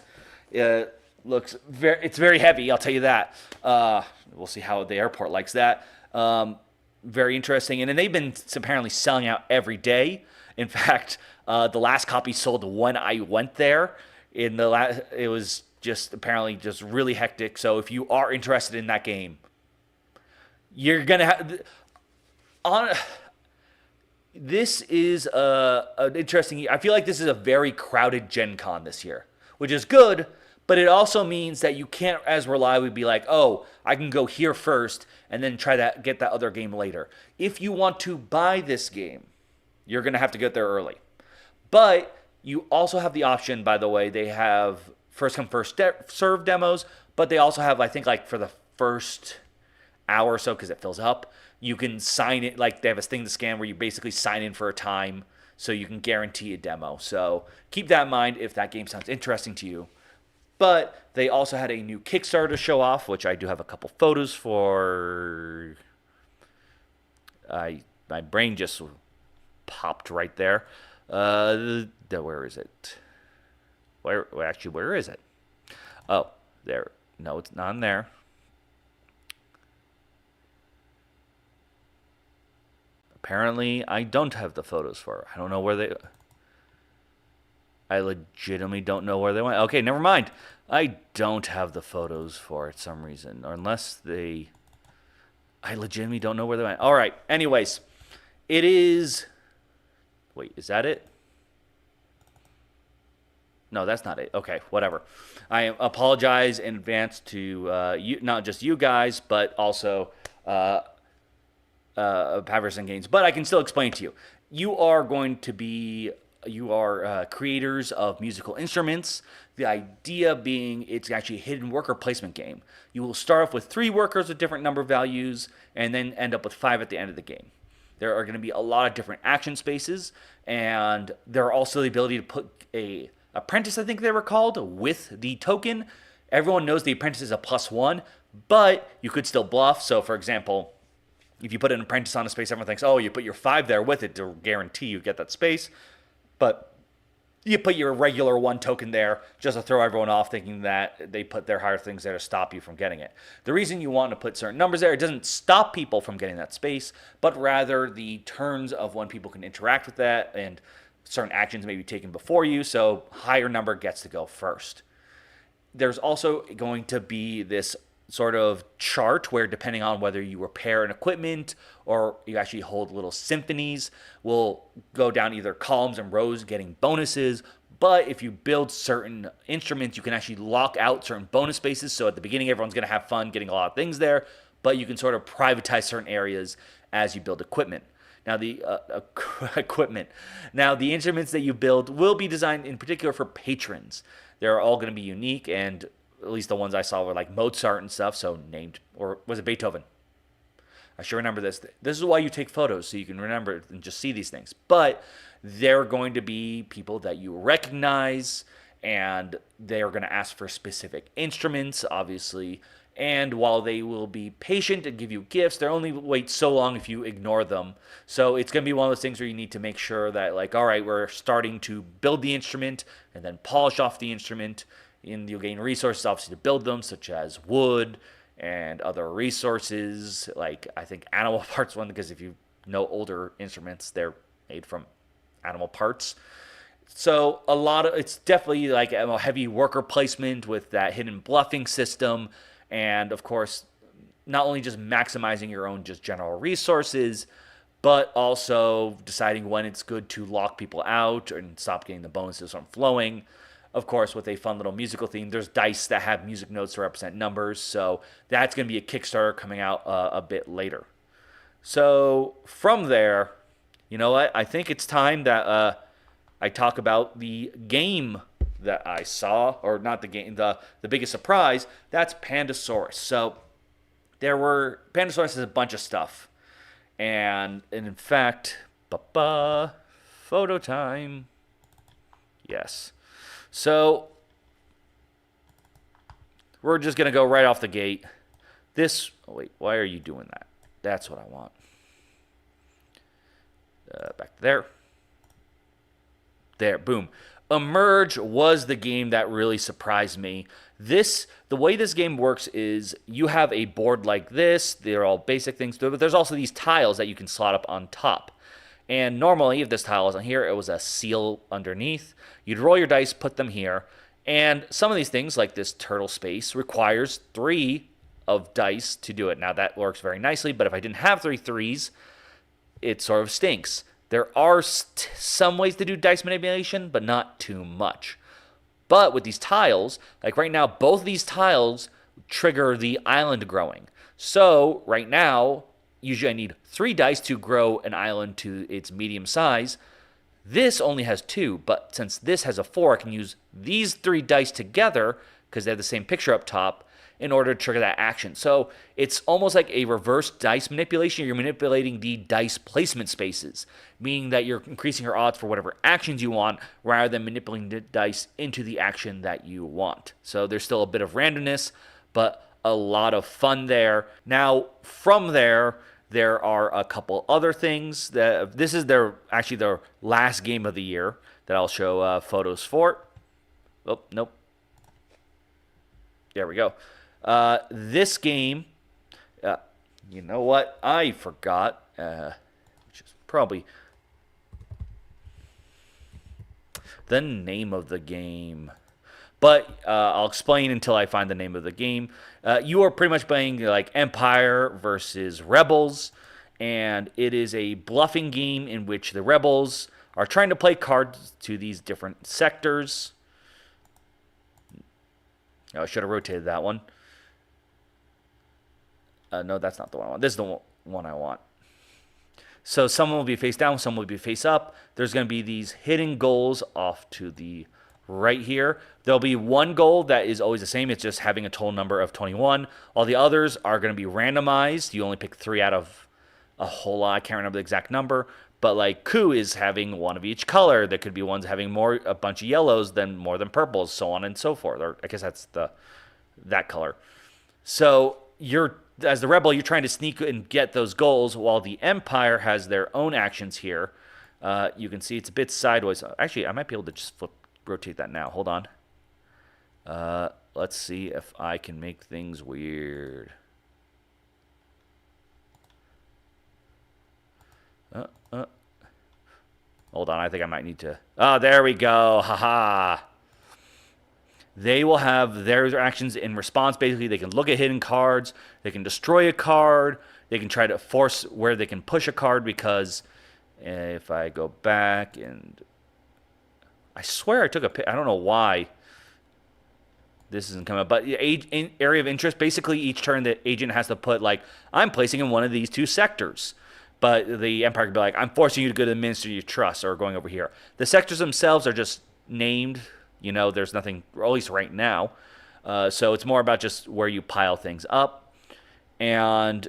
It's very heavy, I'll tell you that. We'll see how the airport likes that. Very interesting, and then they've been apparently selling out every day. In fact, the last copy sold when I went there. It was just apparently just really hectic. So if you are interested in that game, you're gonna have this is an interesting. I feel like this is a very crowded Gen Con this year, which is good. But it also means that you can't as reliably be like, oh, I can go here first and then try to get that other game later. If you want to buy this game, You're going to have to get there early. But you also have the option, by the way, they have first come, first serve demos, but they also have, I think, like for the first hour or so, because it fills up, you can sign it. Like they have a thing to scan where you basically sign in for a time so you can guarantee a demo. So keep that in mind if that game sounds interesting to you. But they also had a new Kickstarter to show off, which I do have a couple photos for. My brain just popped right there. Where is it? Where is it? Oh, there. No, it's not in there. Apparently, I don't have the photos for it. I don't know where they. I legitimately don't know where they went. Okay, never mind. I don't have the photos for it some reason, or unless they. I legitimately don't know where they went. All right. Anyways, it is. Wait, is that it? No, that's not it. Okay, whatever. I apologize in advance to you, not just you guys, but also Patterson Games. But I can still explain to you. You are creators of musical instruments. The idea being it's actually a hidden worker placement game. You will start off with 3 workers with different number values and then end up with 5 at the end of the game. There are going to be a lot of different action spaces, and there are also the ability to put a apprentice, I think they were called, with the token. Everyone knows the apprentice is a +1, but you could still bluff. So, for example, if you put an apprentice on a space, everyone thinks, oh, you put your 5 there with it to guarantee you get that space. But you put your regular 1 token there just to throw everyone off, thinking that they put their higher things there to stop you from getting it. The reason you want to put certain numbers there, it doesn't stop people from getting that space, but rather the turns of when people can interact with that and certain actions may be taken before you, so higher number gets to go first. There's also going to be this sort of chart where, depending on whether you repair an equipment or you actually hold little symphonies, will go down either columns and rows getting bonuses. But if you build certain instruments, you can actually lock out certain bonus spaces. So at the beginning, everyone's going to have fun getting a lot of things there, but you can sort of privatize certain areas as you build equipment. Now, the instruments that you build will be designed in particular for patrons. They're all going to be unique, and at least the ones I saw were like Mozart and stuff, so named, or was it Beethoven? I sure remember this. This is why you take photos, so you can remember and just see these things. But they're going to be people that you recognize, and they're going to ask for specific instruments, obviously. And while they will be patient and give you gifts, they'll only wait so long if you ignore them. So it's going to be one of those things where you need to make sure that, like, all right, we're starting to build the instrument and then polish off the instrument. And you'll gain resources, obviously, to build them, such as wood and other resources, like, I think, animal parts one, because if you know older instruments, they're made from animal parts. So it's definitely like a heavy worker placement with that hidden bluffing system. And, of course, not only just maximizing your own just general resources, but also deciding when it's good to lock people out and stop getting the bonuses from flowing. Of course, with a fun little musical theme, there's dice that have music notes to represent numbers. So that's going to be a Kickstarter coming out a bit later. So from there, you know what? I think it's time that I talk about the game that I saw, or not the game, the biggest surprise. That's Pandasaurus. So Pandasaurus has a bunch of stuff, and in fact, photo time. Yes. So we're just gonna go right off the gate. Wait, why are you doing that? That's what I want. Back there. There, boom. Emerge was the game that really surprised me. The way this game works is you have a board like this. They're all basic things, but there's also these tiles that you can slot up on top. And normally, if this tile wasn't here, it was a seal underneath. You'd roll your dice, put them here. And some of these things, like this turtle space, requires 3 of dice to do it. Now, that works very nicely, but if I didn't have 3 threes, it sort of stinks. There are some ways to do dice manipulation, but not too much. But with these tiles, like right now, both of these tiles trigger the island growing. So right now, usually I need 3 dice to grow an island to its medium size. This only has 2, but since this has a 4, I can use these 3 dice together, because they have the same picture up top, in order to trigger that action. So it's almost like a reverse dice manipulation. You're manipulating the dice placement spaces, meaning that you're increasing your odds for whatever actions you want, rather than manipulating the dice into the action that you want. So there's still a bit of randomness, but a lot of fun there. Now, from there are a couple other things. This is actually their last game of the year that I'll show photos for. Oh, nope. There we go. This game, you know what? I forgot, which is probably the name of the game. But I'll explain until I find the name of the game. You are pretty much playing like Empire versus Rebels, and it is a bluffing game in which the Rebels are trying to play cards to these different sectors. Oh, I should have rotated that one. No, that's not the one I want. This is the one I want. So some will be face down, some will be face up. There's going to be these hidden goals off to the right here. There'll be one goal that is always the same. It's just having a total number of 21. All the others are going to be randomized. You only pick 3 out of a whole lot. I can't remember the exact number. But like coup is having one of each color. There could be ones having a bunch of yellows than more than purples, so on and so forth. Or I guess that's that color. So as the rebel, you're trying to sneak and get those goals, while the Empire has their own actions here. You can see it's a bit sideways. Actually, I might be able to just rotate that now. Hold on. Let's see if I can make things weird. Hold on, I think I might need to... Oh, there we go. Haha. They will have their actions in response. Basically, they can look at hidden cards. They can destroy a card. They can try to force where they can push a card, because if I go back and... I swear I took a pic. I don't know why this isn't coming up. But area of interest, basically each turn the agent has to put, like, I'm placing in one of these 2 sectors. But the Empire could be like, I'm forcing you to go to the Ministry you trust, or going over here. The sectors themselves are just named. You know, there's nothing, or at least right now. So it's more about just where you pile things up. And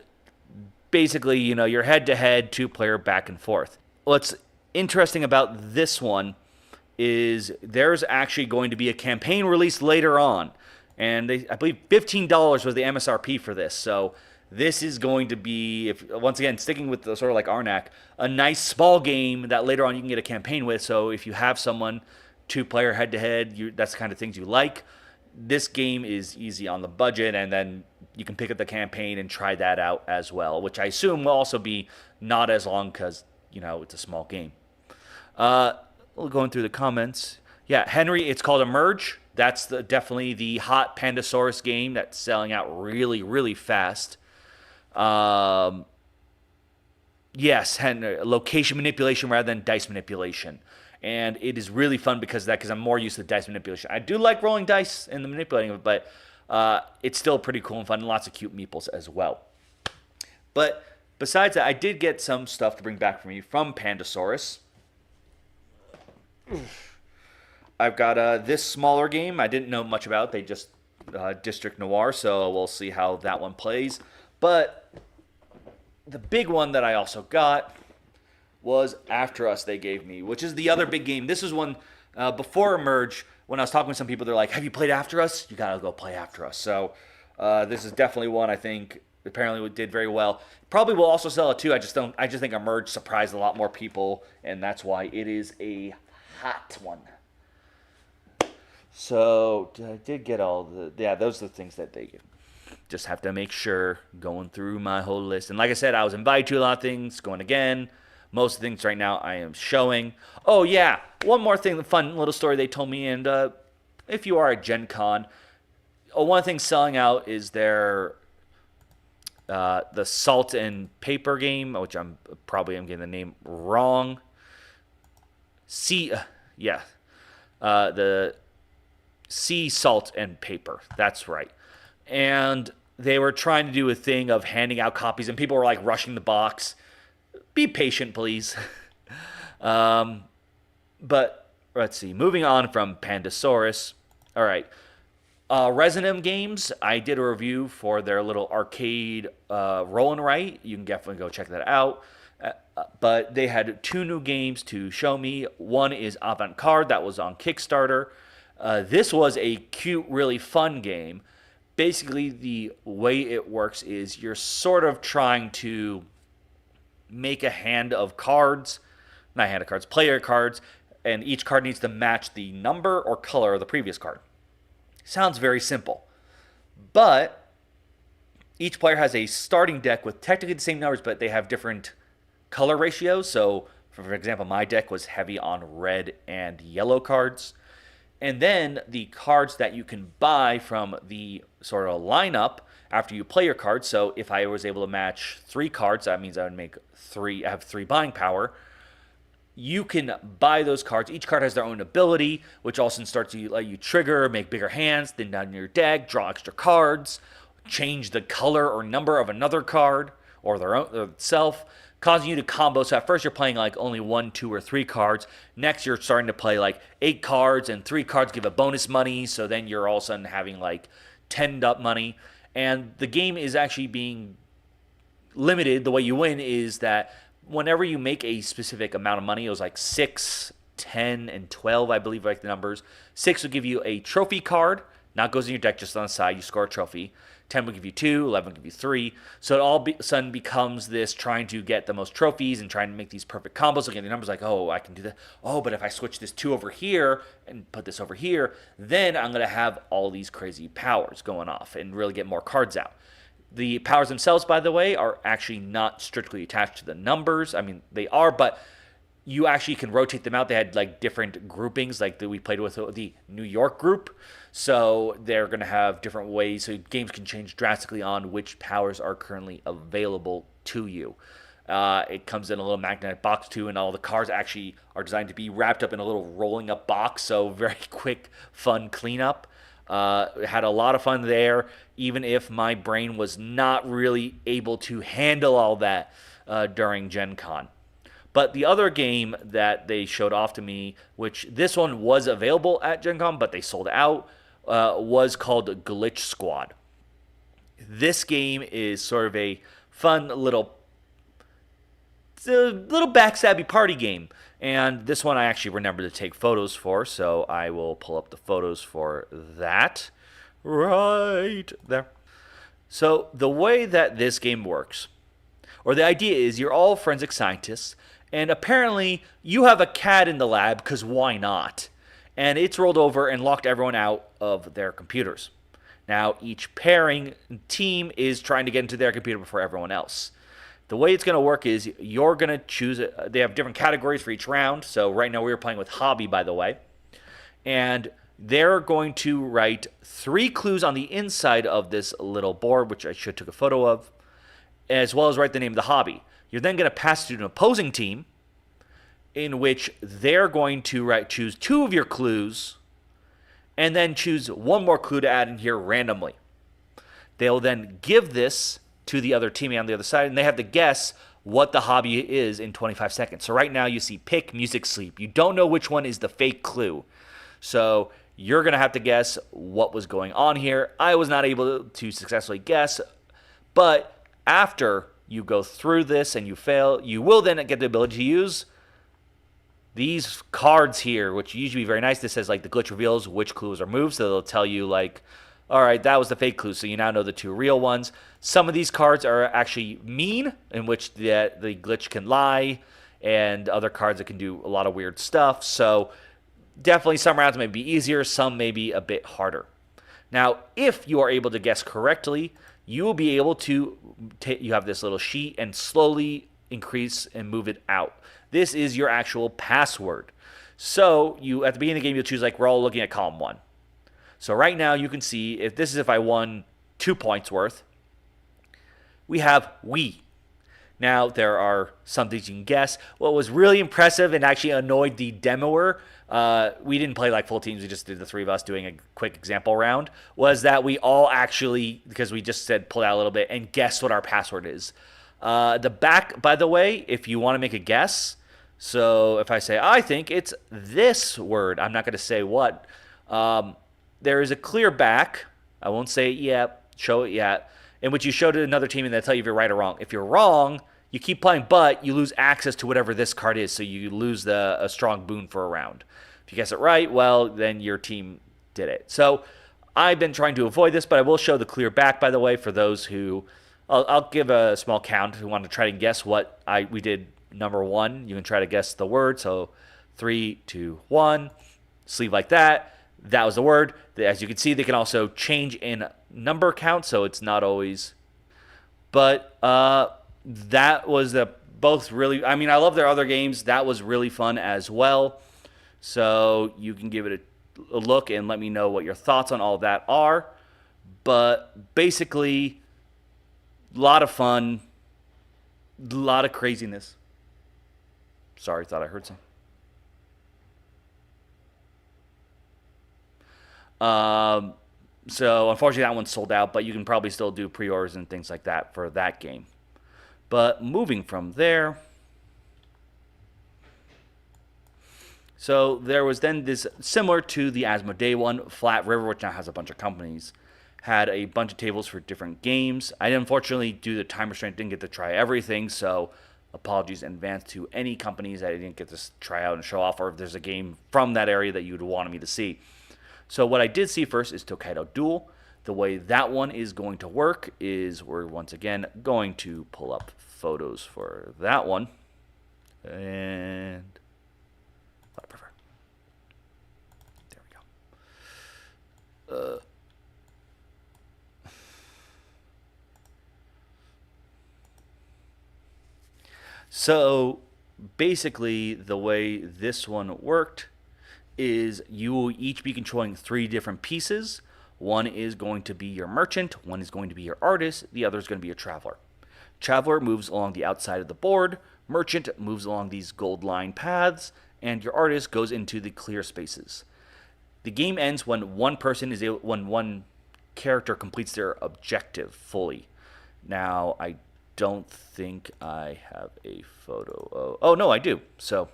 basically, you know, you're head-to-head, 2-player back and forth. What's interesting about this one is there's actually going to be a campaign released later on. And I believe $15 was the MSRP for this. So this is going to be, once again, sticking with the sort of like Arnak, a nice small game that later on you can get a campaign with. So if you have someone 2-player head-to-head, that's the kind of things you like. This game is easy on the budget, and then you can pick up the campaign and try that out as well, which I assume will also be not as long because, you know, it's a small game. Going through the comments. Yeah, Henry, it's called Emerge. That's definitely the hot Pandasaurus game that's selling out really, really fast. Yes, Henry, location manipulation rather than dice manipulation. And it is really fun because of that, because I'm more used to dice manipulation. I do like rolling dice and the manipulating of it, but it's still pretty cool and fun, and lots of cute meeples as well. But besides that, I did get some stuff to bring back from you from Pandasaurus. I've got this smaller game. I didn't know much about. They just District Noir, so we'll see how that one plays. But the big one that I also got was After Us they gave me, which is the other big game. This is one before Emerge. When I was talking with some people, they're like, have you played After Us? You got to go play After Us. So this is definitely one I think apparently did very well. Probably will also sell it too. I just think Emerge surprised a lot more people, and that's why it is a hot one. So I did get all those are the things that they give. Just have to make sure going through my whole list. And like I said, I was invited to a lot of things, going again. Most of the things right now I am showing. Oh yeah, one more thing, the fun little story they told me. And if you are at Gen Con, one thing selling out is their the Salt and Paper game, which I'm getting the name wrong. The Sea Salt and Paper. That's right. And they were trying to do a thing of handing out copies, and people were like rushing the box. Be patient, please. But let's see. Moving on from Pandasaurus. All right. Resonum Games, I did a review for their little arcade roll and write. You can definitely go check that out. But they had 2 new games to show me. One is Avant-Garde, that was on Kickstarter. This was a cute, really fun game. Basically, the way it works is you're sort of trying to make a hand of cards, not hand of cards, player cards, and each card needs to match the number or color of the previous card. Sounds very simple. But each player has a starting deck with technically the same numbers, but they have different color ratios. So, for example, my deck was heavy on red and yellow cards. And then the cards that you can buy from the sort of lineup after you play your cards. So if I was able to match 3 cards, that means I would make 3, I have 3 buying power. You can buy those cards. Each card has their own ability, which also starts to let you trigger, make bigger hands, then down your deck, draw extra cards, change the color or number of another card or their own itself, causing you to combo. So at first you're playing like only 1, 2, or 3 cards. Next you're starting to play like 8 cards, and 3 cards give a bonus money. So then you're all of a sudden having like 10 up money. And the game is actually being limited. The way you win is that whenever you make a specific amount of money, it was like 6, 10, and 12, I believe, like the numbers. 6 will give you a trophy card. Not goes in your deck, just on the side. You score a trophy. 10 will give you 2, 11 will give you 3. So it all of a sudden becomes this trying to get the most trophies and trying to make these perfect combos. Looking at the numbers like, oh, I can do that. Oh, but if I switch this 2 over here and put this over here, then I'm going to have all these crazy powers going off and really get more cards out. The powers themselves, by the way, are actually not strictly attached to the numbers. I mean, they are, but you actually can rotate them out. They had like different groupings, like that we played with the New York group. So they're going to have different ways. So games can change drastically on which powers are currently available to you. It comes in a little magnetic box too, and all the cards actually are designed to be wrapped up in a little rolling up box. So very quick, fun cleanup. Had a lot of fun there, even if my brain was not really able to handle all that during Gen Con. But the other game that they showed off to me, which this one was available at Gen Con, but they sold out, was called Glitch Squad. This game is sort of a fun little backstabby party game. And this one I actually remember to take photos for, so I will pull up the photos for that right there. So the way that this game works, or the idea is you're all forensic scientists, and apparently you have a cat in the lab, because why not? And it's rolled over and locked everyone out of their computers. Now each pairing team is trying to get into their computer before everyone else. The way it's going to work is you're going to choose, they have different categories for each round. So right now we were playing with hobby, by the way. And they're going to write 3 clues on the inside of this little board, which I should took a photo of, as well as write the name of the hobby. You're then going to pass it to an opposing team, in which they're going to choose 2 of your clues, and then choose 1 more clue to add in here randomly. They'll then give this to the other teammate on the other side, and they have to guess what the hobby is in 25 seconds. So right now you see pick, music, sleep. You don't know which one is the fake clue. So you're going to have to guess what was going on here. I was not able to successfully guess, but after you go through this and you fail, you will then get the ability to use these cards here, which usually be very nice. This says like the glitch reveals which clues are moved, so they'll tell you like, all right, that was the fake clue, so you now know the 2 real ones. Some of these cards are actually mean, in which the glitch can lie, and other cards that can do a lot of weird stuff. So definitely some rounds may be easier, some may be a bit harder. Now, if you are able to guess correctly, you will be able to you have this little sheet and slowly increase and move it out. This is your actual password. So you at the beginning of the game, you'll choose, like, we're all looking at column 1. So right now you can see, if I won 2 points worth, we have we. Now, there are some things you can guess. What was really impressive and actually annoyed the demoer, we didn't play like full teams, we just did the three of us doing a quick example round, was that we all actually, because we just said pull out a little bit, and guess what our password is. The back, by the way, if you want to make a guess, so if I say, I think it's this word, I'm not going to say what. There is a clear back. I won't say it yet, show it yet, in which you show to another team and they'll tell you if you're right or wrong. If you're wrong, you keep playing, but you lose access to whatever this card is, so you lose a strong boon for a round. If you guess it right, well, then your team did it. So I've been trying to avoid this, but I will show the clear back, by the way, for those who... I'll give a small count who want to try to guess what we did. Number one, you can try to guess the word. So 3, 2, 1. Sleeve like that. That was the word. As you can see, they can also change in number count, so it's not always. But that was both really. I mean, I love their other games. That was really fun as well. So you can give it a look and let me know what your thoughts on all of that are. But basically, a lot of fun, a lot of craziness. Sorry, thought I heard something. So unfortunately that one's sold out, but you can probably still do pre-orders and things like that for that game. But moving from there, so there was then this, similar to the Asmodee one, Flat River, which now has a bunch of companies, had a bunch of tables for different games. I unfortunately, due to time restraint, didn't get to try everything, so apologies in advance to any companies that I didn't get to try out and show off, or if there's a game from that area that you'd want me to see. So what I did see first is Tokaido Duel. The way that one is going to work is we're once again going to pull up photos for that one. And what I prefer. There we go. So basically the way this one worked is you will each be controlling 3 different pieces. One is going to be your merchant, one is going to be your artist, the other is going to be your traveler. Traveler moves along the outside of the board, merchant moves along these gold line paths, and your artist goes into the clear spaces. The game ends when one character completes their objective fully. Now, I don't think I have a photo. Oh no, I do. So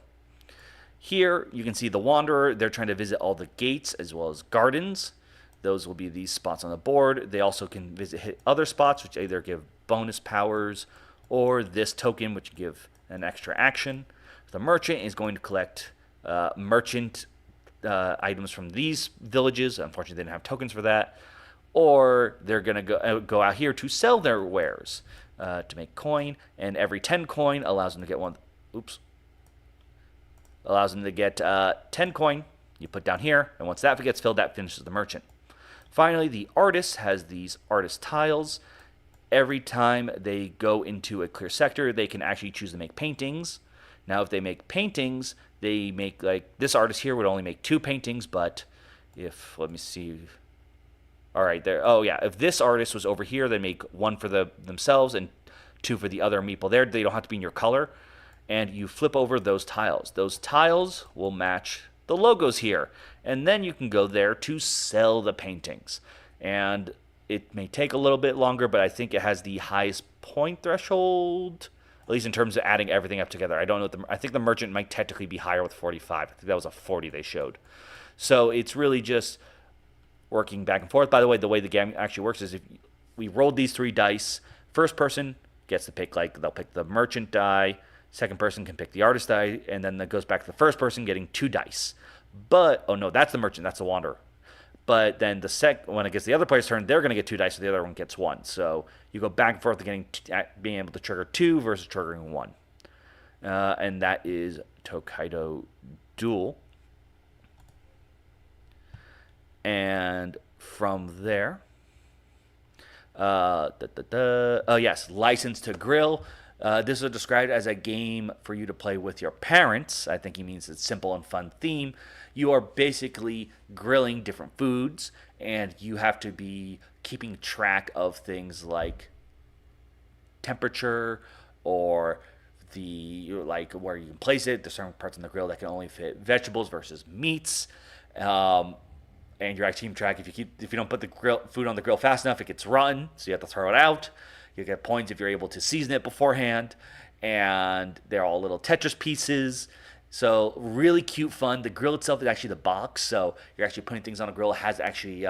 here you can see the Wanderer. They're trying to visit all the gates as well as gardens. Those will be these spots on the board. They also can hit other spots, which either give bonus powers or this token, which give an extra action. The merchant is going to collect merchant items from these villages. Unfortunately, they didn't have tokens for that. Or they're going to go out here to sell their wares to make coin. And every 10 coin allows them to get one. Oops. Allows them to get 10 coin. You put down here, and once that gets filled, that finishes the merchant. Finally, the artist has these artist tiles. Every time they go into a clear sector, they can actually choose to make paintings. Now, if they make paintings, they make, like, this artist here would only make 2 paintings, but if, let me see. All right, there. Oh, yeah. If this artist was over here, they make 1 for themselves and 2 for the other meeple there. They don't have to be in your color. And you flip over those tiles. Those tiles will match the logos here. And then you can go there to sell the paintings. And it may take a little bit longer, but I think it has the highest point threshold, at least in terms of adding everything up together. I don't know. I think the merchant might technically be higher with 45. I think that was a 40 they showed. So it's really just working back and forth. By the way the game actually works is if we rolled these 3 dice, first person gets to pick, like, they'll pick the merchant die, second person can pick the artist die, and then that goes back to the first person getting 2 dice. But, oh no, that's the merchant, that's the wanderer. But then when it gets the other player's turn, they're going to get 2 dice, so the other one gets 1. So you go back and forth being able to trigger 2 versus triggering 1. And that is Tokaido Duel. And from there, oh yes, License to Grill. This is described as a game for you to play with your parents. I think he means it's simple and fun theme. You are basically grilling different foods, and you have to be keeping track of things like temperature or the like where you can place it. There's certain parts on the grill that can only fit vegetables versus meats. Um, and you're actually keeping track. If you don't put the grill food on the grill fast enough, it gets rotten, so you have to throw it out. You get points if you're able to season it beforehand, and they're all little Tetris pieces. So really cute, fun. The grill itself is actually the box, so you're actually putting things on a grill. It has actually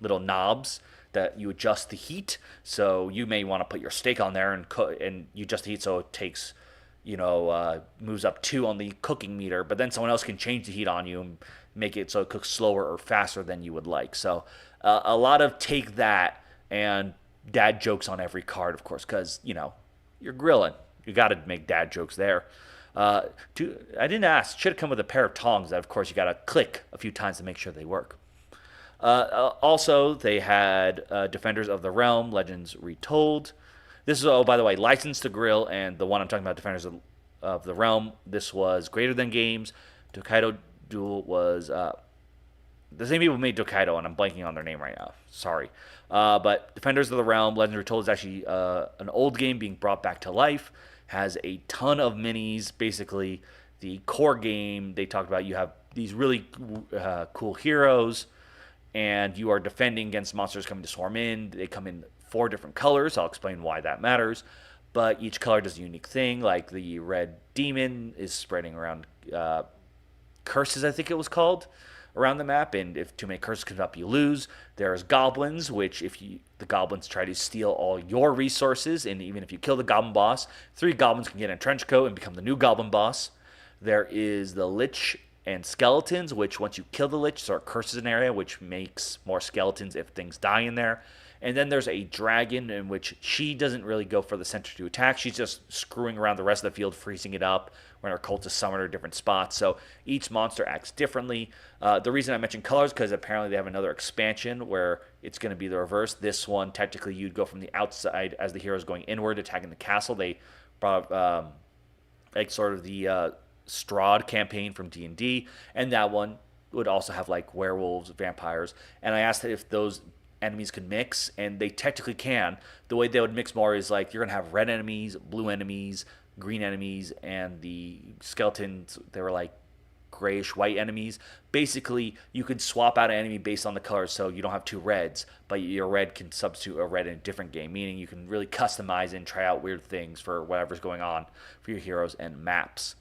little knobs that you adjust the heat. So you may want to put your steak on there and cook, and you adjust the heat so it takes, moves up 2 on the cooking meter. But then someone else can change the heat on you and make it so it cooks slower or faster than you would like. So a lot of take that and dad jokes on every card, of course, because you're grilling. You got to make dad jokes there. I didn't ask. Should have come with a pair of tongs that, of course, you got to click a few times to make sure they work. Also, they had Defenders of the Realm, Legends Retold. This is, oh, by the way, Licensed to Grill, and the one I'm talking about, Defenders of the Realm, this was Greater Than Games. Tokaido Duel was the same people made Tokaido, and I'm blanking on their name right now. Sorry. But Defenders of the Realm, Legends Retold is actually an old game being brought back to life. Has a ton of minis. Basically, the core game, they talked about you have these really cool heroes, and you are defending against monsters coming to swarm in. They come in 4 different colors. I'll explain why that matters. But each color does a unique thing. Like the red demon is spreading around curses, I think it was called, around the map. And if too many curses come up, you lose. There's goblins, which the goblins try to steal all your resources. And even if you kill the goblin boss, 3 goblins can get a trench coat and become the new goblin boss. There is the lich and skeletons, which once you kill the lich, start curses an area, which makes more skeletons if things die in there. And then there's a dragon, in which she doesn't really go for the center to attack. She's just screwing around the rest of the field, freezing it up when her cultists summon her different spots. So each monster acts differently. The reason I mentioned colors, because apparently they have another expansion where it's going to be the reverse. This one, technically, you'd go from the outside as the heroes going inward, attacking the castle. They brought like sort of the Strahd campaign from D&D, and that one would also have like werewolves, vampires. And I asked if those enemies could mix, and they technically can. The way they would mix more is like you're gonna have red enemies, blue enemies, green enemies, and the skeletons, they were like grayish white enemies. Basically, you could swap out an enemy based on the colors, so you don't have 2 reds, but your red can substitute a red in a different game, meaning you can really customize and try out weird things for whatever's going on for your heroes and maps.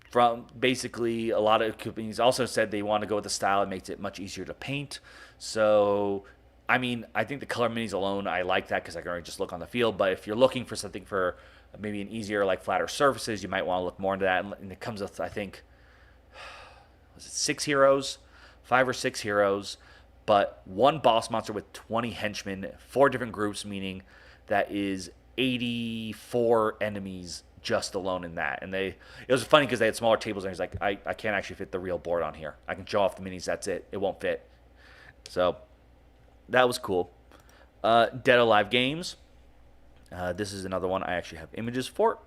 From basically, a lot of companies also said they want to go with the style. It makes it much easier to paint. So, I mean, I think the color minis alone, I like that because I can already just look on the field. But if you're looking for something for maybe an easier, like flatter surfaces, you might want to look more into that. And it comes with, I think, was it 6 heroes, 5 or 6 heroes, but 1 boss monster with 20 henchmen, 4 different groups, meaning that is 84 enemies just alone in that. And it was funny because they had smaller tables, and he's like, I can't actually fit the real board on here. I can show off the minis, that's it. It won't fit. So that was cool. Dead Alive Games. This is another one I actually have images for.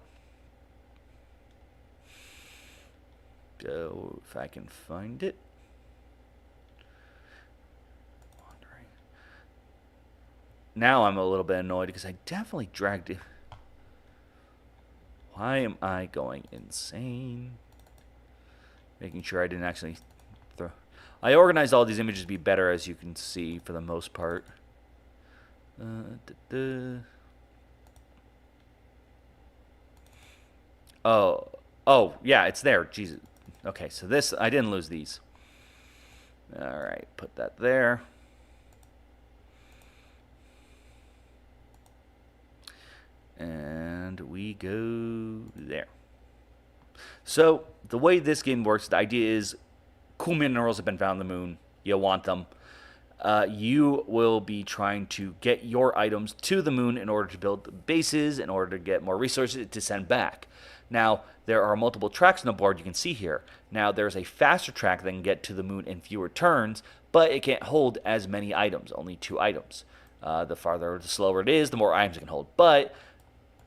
So if I can find it. Now I'm a little bit annoyed because I definitely dragged it. Why am I going insane? Making sure I didn't actually throw. I organized all these images to be better, as you can see, for the most part. Oh, yeah, it's there. Jesus. Okay, so this, I didn't lose these. All right, put that there. And we go there. So the way this game works, the idea is cool minerals have been found on the moon. You want them. You will be trying to get your items to the moon in order to build bases, in order to get more resources to send back. Now, there are multiple tracks on the board you can see here. Now, there's a faster track that can get to the moon in fewer turns, but it can't hold as many items, only 2 items. The slower it is, the more items it can hold. But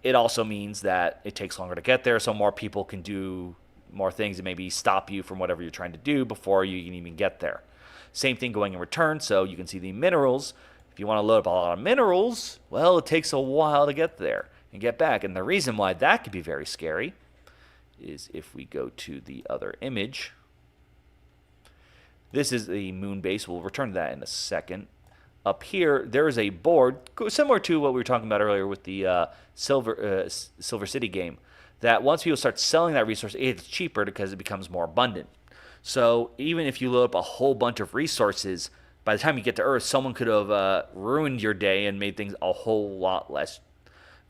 it also means that it takes longer to get there, so more people can do more things and maybe stop you from whatever you're trying to do before you can even get there. Same thing going in return, so you can see the minerals. If you want to load up a lot of minerals, well, it takes a while to get there. and get back. And the reason why that could be very scary is if we go to the other image. This is the moon base. We'll return to that in a second. Up here, there is a board similar to what we were talking about earlier with the Silver City game, that once people start selling that resource, it's cheaper because it becomes more abundant. So even if you load up a whole bunch of resources, by the time you get to Earth, someone could have ruined your day and made things a whole lot less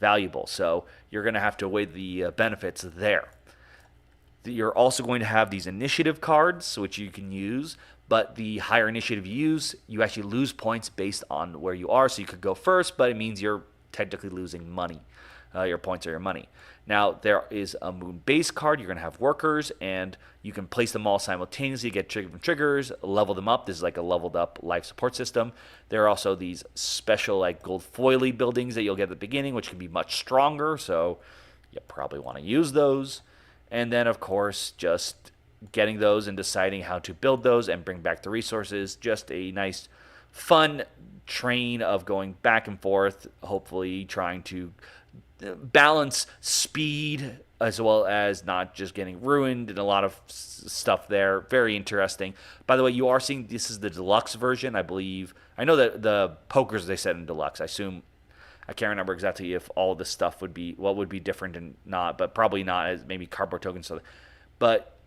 valuable. So you're going to have to weigh the benefits there. You're also going to have these initiative cards, which you can use, but the higher initiative you use, you actually lose points based on where you are. So you could go first, but it means you're technically losing money. Your points are your money. Now, there is a moon base card. You're going to have workers, and you can place them all simultaneously, get different triggers, level them up. This is like a leveled up life support system. There are also these special like gold foily buildings that you'll get at the beginning, which can be much stronger, so you probably want to use those. And then, of course, just getting those and deciding how to build those and bring back the resources. Just a nice, fun train of going back and forth, hopefully trying to balance speed as well as not just getting ruined, and a lot of stuff there. Very interesting. By the way, you are seeing this is the deluxe version, I believe. I know that the pokers they said in deluxe. I assume, I can't remember exactly if all this stuff would be, what would be different and not, but probably not, as maybe cardboard tokens. But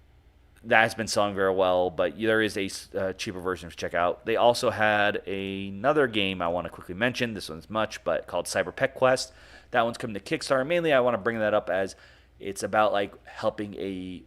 that has been selling very well, but there is a cheaper version to check out. They also had another game I want to quickly mention. This one's much, but called Cyber Pet Quest. That one's coming to Kickstarter. Mainly, I want to bring that up as it's about like helping a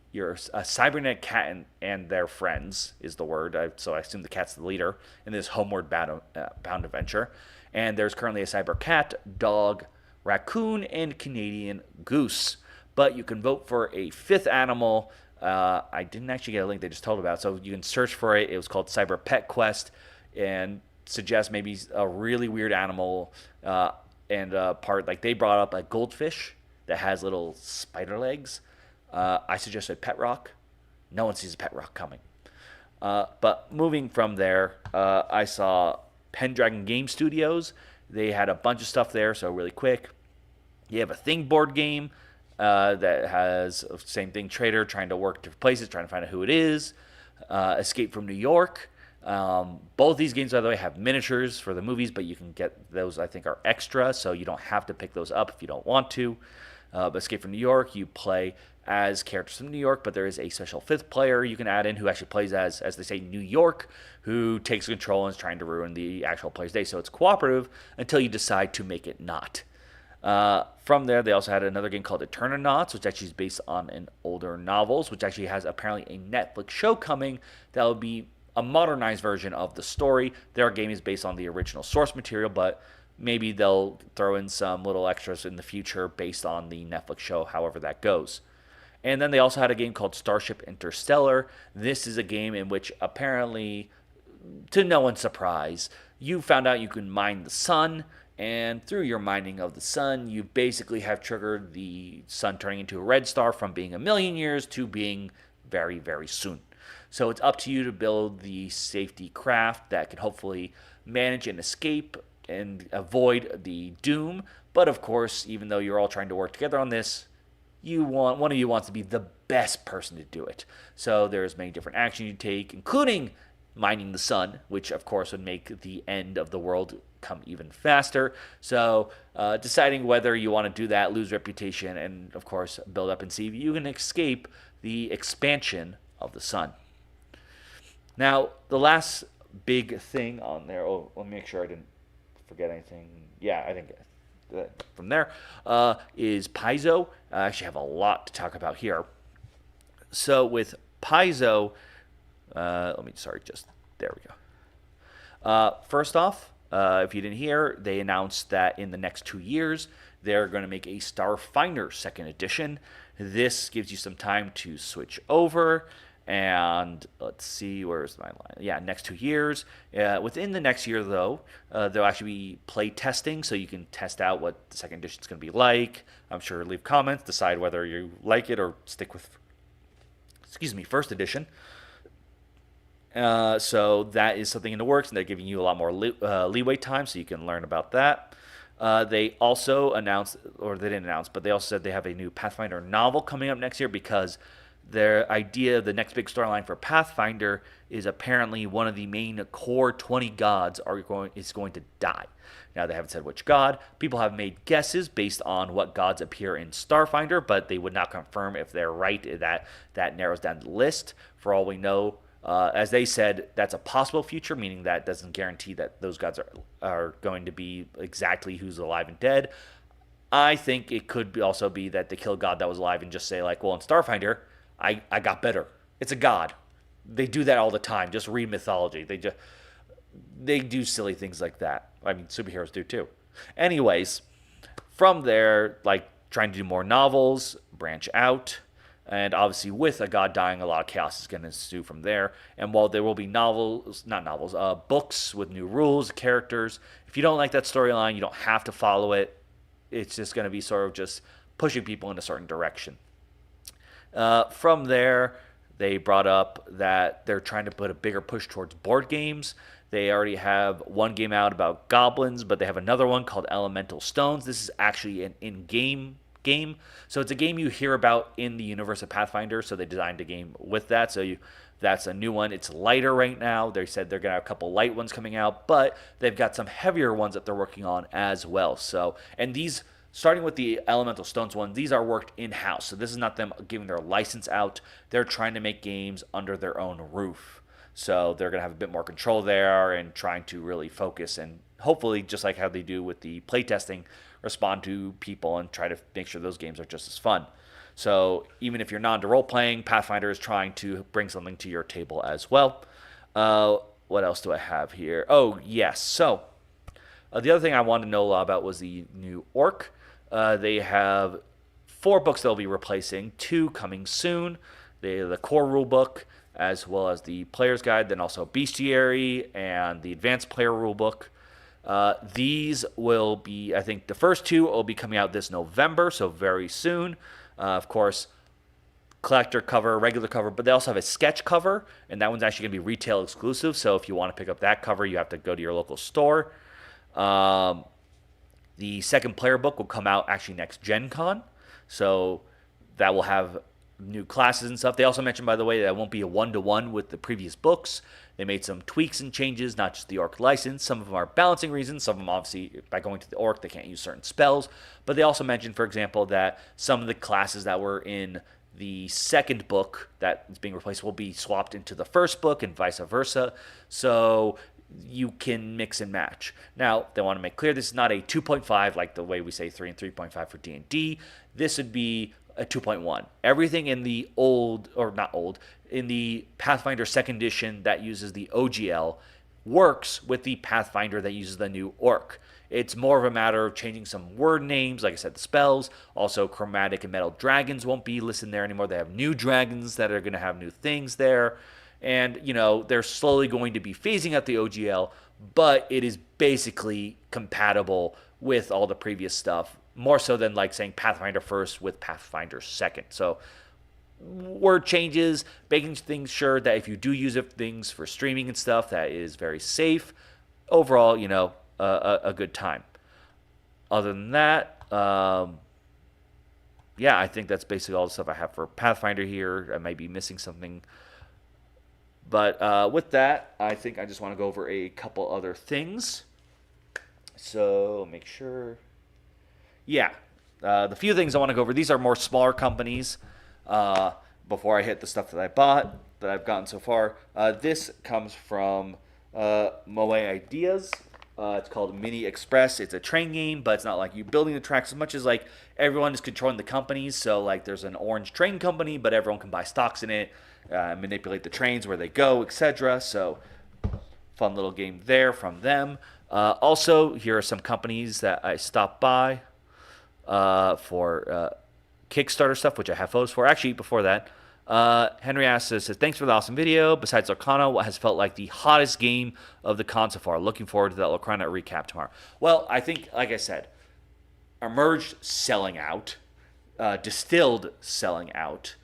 cybernetic cat and their friends is the word. So I assume the cat's the leader in this homeward bound adventure. And there's currently a cyber cat, dog, raccoon, and Canadian goose. But you can vote for a fifth animal. I didn't actually get a link. They just told about it. So you can search for it. It was called Cyber Pet Quest, and suggest maybe a really weird animal. And part, like they brought up a goldfish that has little spider legs. I suggested Pet Rock. No one sees a Pet Rock coming. But moving from there, I saw Pendragon Game Studios. They had a bunch of stuff there, so really quick. You have a Thing board game that has same thing, trader trying to work different places, trying to find out who it is. Escape from New York. Both these games, by the way, have miniatures for the movies, but you can get those, I think, are extra, so you don't have to pick those up if you don't want to. But Escape from New York, you play as characters from New York, but there is a special fifth player you can add in who actually plays as they say, New York, who takes control and is trying to ruin the actual player's day. So it's cooperative until you decide to make it not. From there, they also had another game called Eternonauts, which actually is based on an older novels, which actually has apparently a Netflix show coming that will be a modernized version of the story. Their game is based on the original source material, but maybe they'll throw in some little extras in the future based on the Netflix show, however that goes. And then they also had a game called Starship Interstellar. This is a game in which apparently, to no one's surprise, you found out you can mine the sun, and through your mining of the sun, you basically have triggered the sun turning into a red star from being a million years to being very, very soon. So it's up to you to build the safety craft that can hopefully manage and escape and avoid the doom. But of course, even though you're all trying to work together on this, one of you wants to be the best person to do it. So there's many different actions you take, including mining the sun, which of course would make the end of the world come even faster. So deciding whether you want to do that, lose reputation, and of course build up and see if you can escape the expansion of the sun. Now, the last big thing on there, let me make sure I didn't forget anything. Yeah, I think from there is Paizo. I actually have a lot to talk about here. So with Paizo, there we go. First off, if you didn't hear, they announced that in the next 2 years, they're going to make a Starfinder second edition. This gives you some time to switch over. And let's see, where's my line? Yeah, next 2 years. Within the next year, though, there'll actually be play testing, so you can test out what the second edition is going to be like. I'm sure leave comments, decide whether you like it or stick with, first edition. So that is something in the works, and they're giving you a lot more leeway time, so you can learn about that. They also announced, or they didn't announce, but they also said they have a new Pathfinder novel coming up next year because their idea, the next big storyline for Pathfinder, is apparently one of the main core 20 gods is going to die. Now, they haven't said which god. People have made guesses based on what gods appear in Starfinder, but they would not confirm if they're right. That narrows down the list. For all we know, as they said, that's a possible future, meaning that doesn't guarantee that those gods are going to be exactly who's alive and dead. I think it could also be that they kill a god that was alive and just say, like, well, in Starfinder, I got better. It's a god. They do that all the time. Just read mythology. They do silly things like that. I mean, superheroes do too. Anyways, from there, like trying to do more novels, branch out, and obviously with a god dying, a lot of chaos is going to ensue from there. And while there will be books with new rules, characters, if you don't like that storyline, you don't have to follow it. It's just going to be sort of just pushing people in a certain direction. From there, they brought up that they're trying to put a bigger push towards board games. They already have one game out about goblins, but they have another one called Elemental Stones. This is actually an in-game game. So it's a game you hear about in the universe of Pathfinder, so they designed a game with that. That's a new one. It's lighter right now. They said they're going to have a couple light ones coming out, but they've got some heavier ones that they're working on as well. So, and these, starting with the Elemental Stones one, these are worked in-house. So this is not them giving their license out. They're trying to make games under their own roof. So they're going to have a bit more control there and trying to really focus and hopefully, just like how they do with the playtesting, respond to people and try to make sure those games are just as fun. So even if you're not into role-playing, Pathfinder is trying to bring something to your table as well. What else do I have here? Oh, yes. So the other thing I wanted to know a lot about was the new Orc. They have 4 books they'll be replacing, 2 coming soon. The core rule book, as well as the player's guide, then also bestiary and the advanced player rulebook. These will be, I think the first 2 will be coming out this November, so very soon. Of course, collector cover, regular cover, but they also have a sketch cover, and that one's actually going to be retail exclusive, so if you want to pick up that cover, you have to go to your local store. The second player book will come out actually next Gen Con, so that will have new classes and stuff. They also mentioned, by the way, that it won't be a one-to-one with the previous books. They made some tweaks and changes, not just the Orc license. Some of them are balancing reasons. Some of them, obviously, by going to the Orc, they can't use certain spells. But they also mentioned, for example, that some of the classes that were in the second book that is being replaced will be swapped into the first book and vice versa. So you can mix and match. Now, they want to make clear this is not a 2.5 like the way we say 3 and 3.5 for D&D. This would be a 2.1. Everything in the in the Pathfinder 2nd edition that uses the OGL works with the Pathfinder that uses the new Orc. It's more of a matter of changing some word names, like I said, the spells. Also, chromatic and metal dragons won't be listed there anymore. They have new dragons that are going to have new things there. And, they're slowly going to be phasing out the OGL, but it is basically compatible with all the previous stuff. More so than like saying Pathfinder 1st with Pathfinder 2nd. So word changes, making things sure that if you do use things for streaming and stuff, that is very safe. Overall, a good time. Other than that, I think that's basically all the stuff I have for Pathfinder here. I might be missing something. But with that, I think I just want to go over a couple other things. So make sure... the few things I want to go over, these are more smaller companies before I hit the stuff that I bought, that I've gotten so far. This comes from Moe Ideas. It's called Mini Express. It's a train game, but it's not like you building the tracks as much as like everyone is controlling the companies. So like there's an orange train company, but everyone can buy stocks in it, manipulate the trains where they go, etc. So fun little game there from them. Also, here are some companies that I stopped by for Kickstarter stuff, which I have photos for. Actually, before that, Henry says, thanks for the awesome video. Besides Lorcana, what has felt like the hottest game of the con so far? Looking forward to that Lorcana recap tomorrow. Well, I think, like I said, Emerged selling out, Distilled selling out.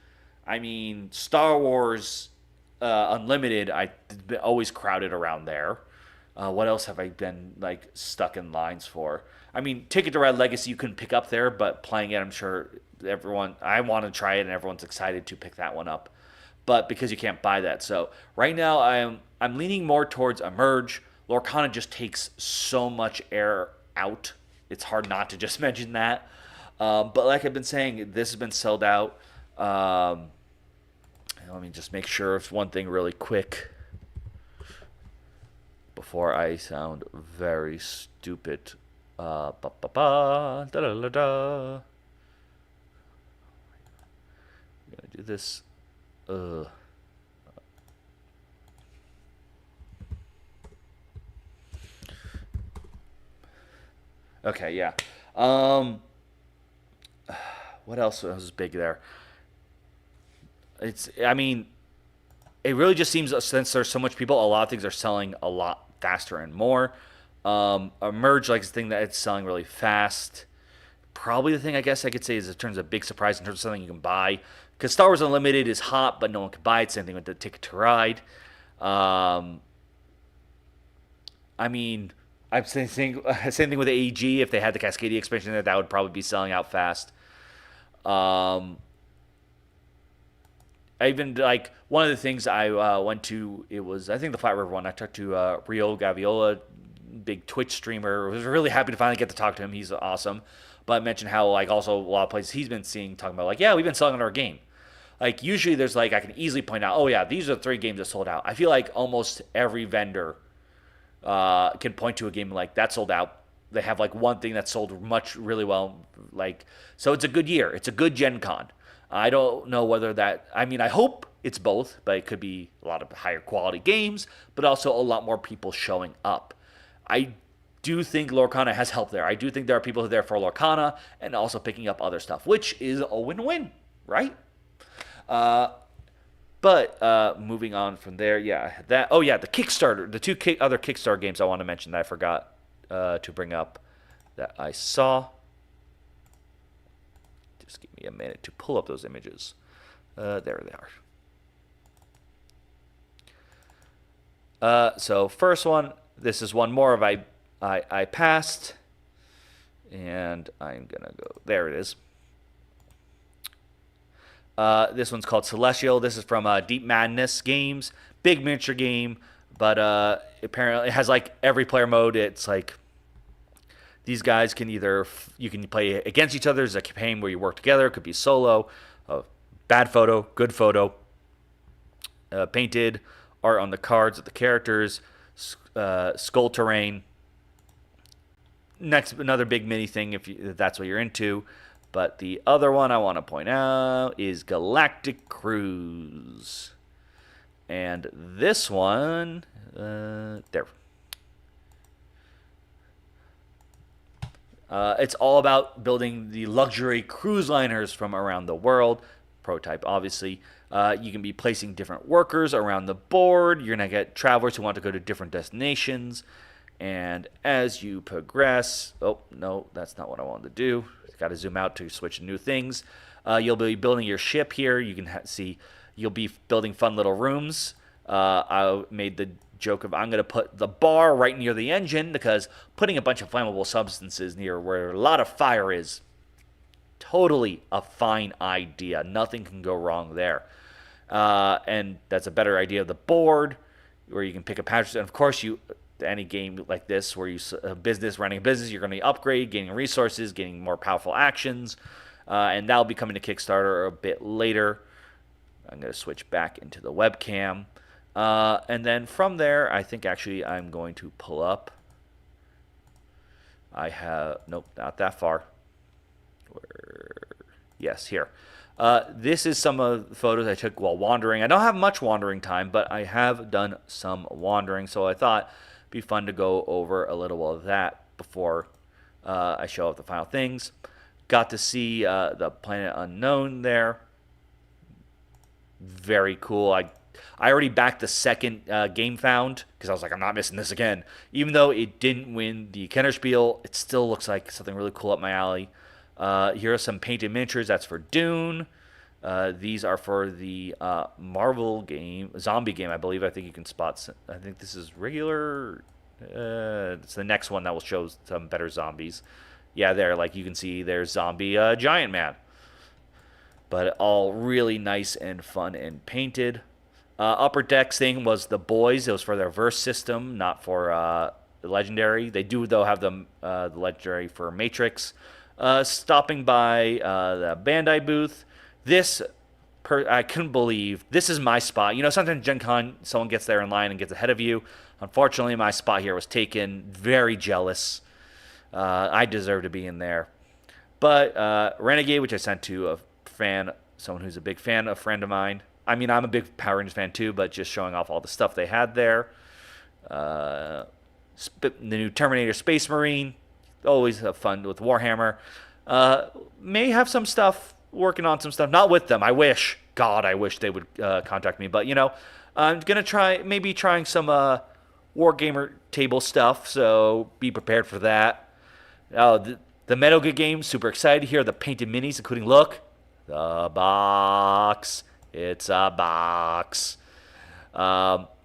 I mean, Star Wars Unlimited, I've been always crowded around there. What else have I been like stuck in lines for? I mean, Ticket to Ride Legacy you couldn't pick up there, but playing it, I'm sure everyone. I want to try it, and everyone's excited to pick that one up. But because you can't buy that, so right now I'm leaning more towards Emerge. Lorcana just takes so much air out. It's hard not to just mention that. But like I've been saying, this has been sold out. Let me just make sure of one thing really quick before I sound very stupid. Ba ba ba da da da da. I'm gonna do this. Okay, yeah. Um, what else was big there? I mean, it really just seems since there's so much people, a lot of things are selling a lot faster and more. Emerge like the thing that it's selling really fast. Probably the thing I guess I could say is in terms of big surprise in terms of something you can buy. Because Star Wars Unlimited is hot, but no one can buy it. Same thing with the Ticket to Ride. Um, I mean, I'm saying same thing with the AEG. If they had the Cascadia expansion there, that would probably be selling out fast. Um, I even like one of the things I went to. It was I think the Flat River one. I talked to Rio Gaviola, big Twitch streamer. I was really happy to finally get to talk to him. He's awesome. But I mentioned how like also a lot of places he's been seeing talking about like, yeah, we've been selling our game. Like usually there's like I can easily point out, oh yeah, these are the 3 games that sold out. I feel like almost every vendor can point to a game like that sold out. They have like one thing that sold much really well. Like so, it's a good year. It's a good Gen Con. I don't know whether that. I mean, I hope it's both, but it could be a lot of higher quality games, but also a lot more people showing up. I do think Lorcana has helped there. I do think there are people who are there for Lorcana and also picking up other stuff, which is a win-win, right? Uh, but moving on from there, yeah, that. Oh yeah, the Kickstarter, the other Kickstarter games I want to mention that I forgot to bring up that I saw. Just give me a minute to pull up those images. There they are. So first one, this is one more of I passed, and I'm gonna go. There it is. This one's called Celestial. This is from Deep Madness Games. Big miniature game, but apparently it has like every player mode. It's like these guys can you can play against each other. There's a campaign where you work together. It could be solo. Bad photo, good photo. Painted art on the cards of the characters. Skull terrain. Next, another big mini thing if that's what you're into. But the other one I want to point out is Galactic Cruise. And this one, there. It's all about building the luxury cruise liners from around the world. Prototype, obviously. You can be placing different workers around the board. You're going to get travelers who want to go to different destinations. And as you progress, oh, no, that's not what I wanted to do. Got to zoom out to switch to new things. You'll be building your ship here. You can see you'll be building fun little rooms. I made the joke of I'm going to put the bar right near the engine because putting a bunch of flammable substances near where a lot of fire is, totally a fine idea. Nothing can go wrong there. And that's a better idea of the board where you can pick a patch. And of course, any game like this where you running a business, you're going to upgrade, gaining resources, getting more powerful actions, and that'll be coming to Kickstarter a bit later. I'm going to switch back into the webcam, and then from there, I think actually I'm going to pull up. Nope, not that far. Yes, here. This is some of the photos I took while wandering. I don't have much wandering time, but I have done some wandering, so I thought be fun to go over a little of that before I show off the final things. Got to see the Planet Unknown there. Very cool. I already backed the second Game Found because I was like, I'm not missing this again. Even though it didn't win the Kennerspiel, it still looks like something really cool up my alley. Here are some painted miniatures. That's for Dune. These are for the Marvel game, zombie game, I believe. I think you can spot. I think this is regular. It's the next one that will show some better zombies. Yeah, there, like you can see, there's zombie giant man. But all really nice and fun and painted. Upper Decks thing was the boys. It was for their verse system, not for the legendary. They do though have the legendary for Matrix. Stopping by the Bandai booth. This I couldn't believe this is my spot. You know, sometimes Gen Con someone gets there in line and gets ahead of you. Unfortunately, my spot here was taken. Very jealous. I deserve to be in there. But Renegade, which I sent to a fan, someone who's a big fan, a friend of mine. I mean, I'm a big Power Rangers fan too, but just showing off all the stuff they had there. The new Terminator Space Marine, always have fun with Warhammer. May have some stuff, working on some stuff. Not with them. I wish. God, I wish they would contact me. But, you know, I'm going to trying some Wargamer table stuff, so be prepared for that. The Metal Gear game, super excited to hear the painted minis, including, look, the box. It's a box.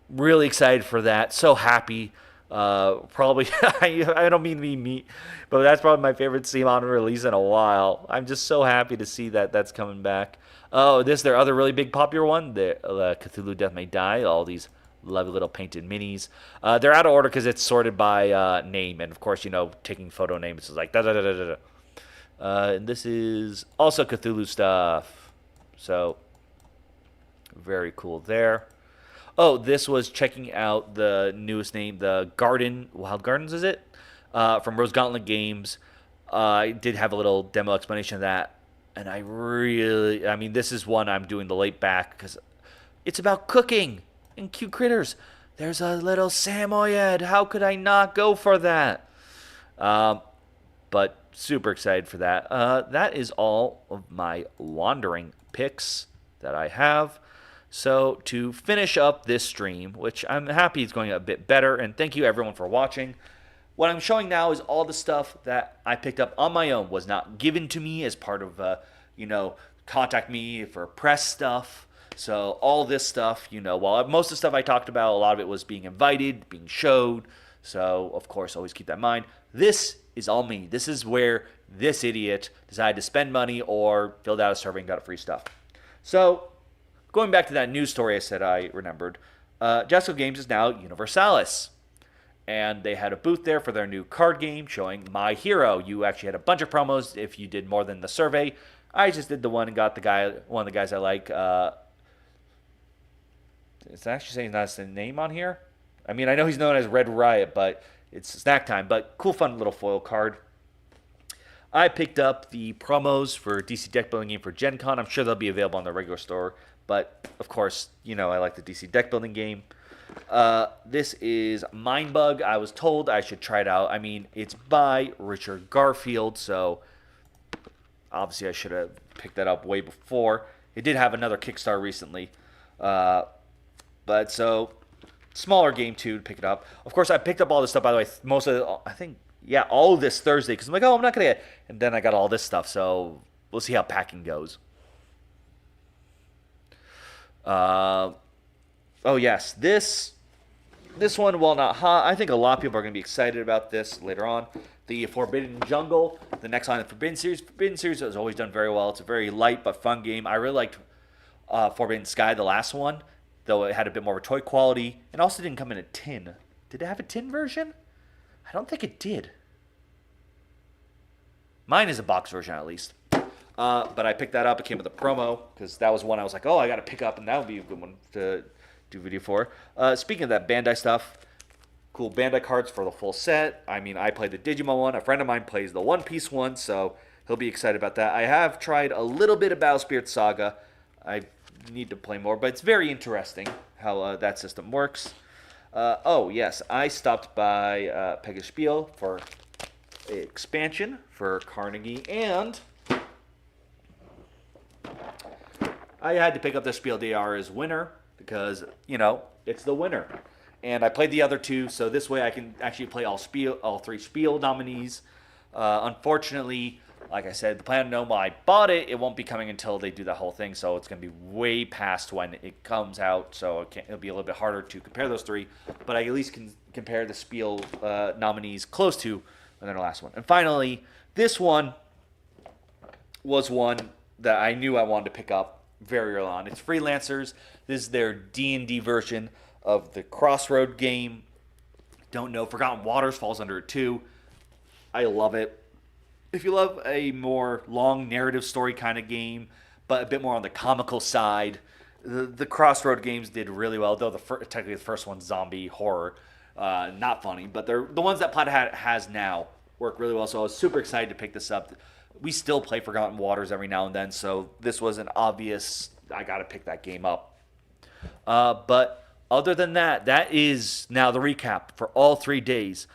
Really excited for that. So happy. Probably, I don't mean to be mean, but that's probably my favorite CMON release in a while. I'm just so happy to see that that's coming back. Oh, their other really big popular one, the Cthulhu Death May Die. All these lovely little painted minis. They're out of order because it's sorted by name, and of course, you know, taking photo names is like da da da da da. And this is also Cthulhu stuff, so very cool there. Oh, this was checking out the newest name, the Wild Gardens, is it? From Rose Gauntlet Games. I did have a little demo explanation of that, and I mean, this is one I'm doing the late back because it's about cooking and cute critters. There's a little Samoyed. How could I not go for that? But super excited for that. That is all of my wandering picks that I have. So to finish up this stream, which I'm happy is going a bit better, and thank you everyone for watching. What I'm showing now is all the stuff that I picked up on my own, was not given to me as part of, contact me for press stuff. So all this stuff, while most of the stuff I talked about, a lot of it was being invited, being showed. So, of course, always keep that in mind. This is all me. This is where this idiot decided to spend money or filled out a survey and got free stuff. So, going back to that news story I said I remembered, Jasco Games is now Universalis. And they had a booth there for their new card game showing My Hero. You actually had a bunch of promos if you did more than the survey. I just did the one and got one of the guys I like. It's actually saying that's the name on here. I mean, I know he's known as Red Riot, but it's snack time. But cool, fun little foil card. I picked up the promos for DC Deck Building game for Gen Con. I'm sure they'll be available on the regular store. But, of course, I like the DC Deck Building game. This is Mindbug. I was told I should try it out. I mean, it's by Richard Garfield, so obviously I should have picked that up way before. It did have another Kickstarter recently. But so, smaller game too to pick it up. Of course, I picked up all this stuff, by the way. Most of it, all of this Thursday, because I'm like, I'm not going to get. And then I got all this stuff, so we'll see how packing goes. Oh yes, this one, while not hot, I think a lot of people are going to be excited about this later on. The Forbidden Jungle, the next line of the Forbidden Series. Forbidden Series has always done very well. It's a very light but fun game. I really liked Forbidden Sky, the last one, though it had a bit more of a toy quality, and also didn't come in a tin. Did it have a tin version? I don't think it did. Mine is a box version, at least. But I picked that up. It came with a promo, because that was one I was like, oh, I got to pick up, and that would be a good one to do video for. Speaking of that Bandai stuff, cool Bandai cards for the full set. I mean, I played the Digimon one. A friend of mine plays the One Piece one, so he'll be excited about that. I have tried a little bit of Battle Spirit Saga. I need to play more, but it's very interesting how that system works. Oh, yes, I stopped by Pegasus Spiel for expansion for Carnegie, and I had to pick up the Spiel des Jahres winner because, it's the winner. And I played the other two, so this way I can actually play all three Spiel nominees. Unfortunately, Like I said, the Planet Unknown, while I bought it, it won't be coming until they do the whole thing, so it's going to be way past when it comes out, so it'll be a little bit harder to compare those three, but I at least can compare the Spiel nominees close to the last one. And finally, this one was one that I knew I wanted to pick up very early on. It's Freelancers. This is their D&D version of the Crossroad game. Don't know, Forgotten Waters falls under it too. I love it. If you love a more long narrative story kind of game, but a bit more on the comical side, the Crossroad games did really well. Though technically the first one's zombie horror, not funny, but they're the ones that Plaid has now work really well. So I was super excited to pick this up. We still play Forgotten Waters every now and then, so this was an obvious, I got to pick that game up. But other than that, that is now the recap for all 3 days.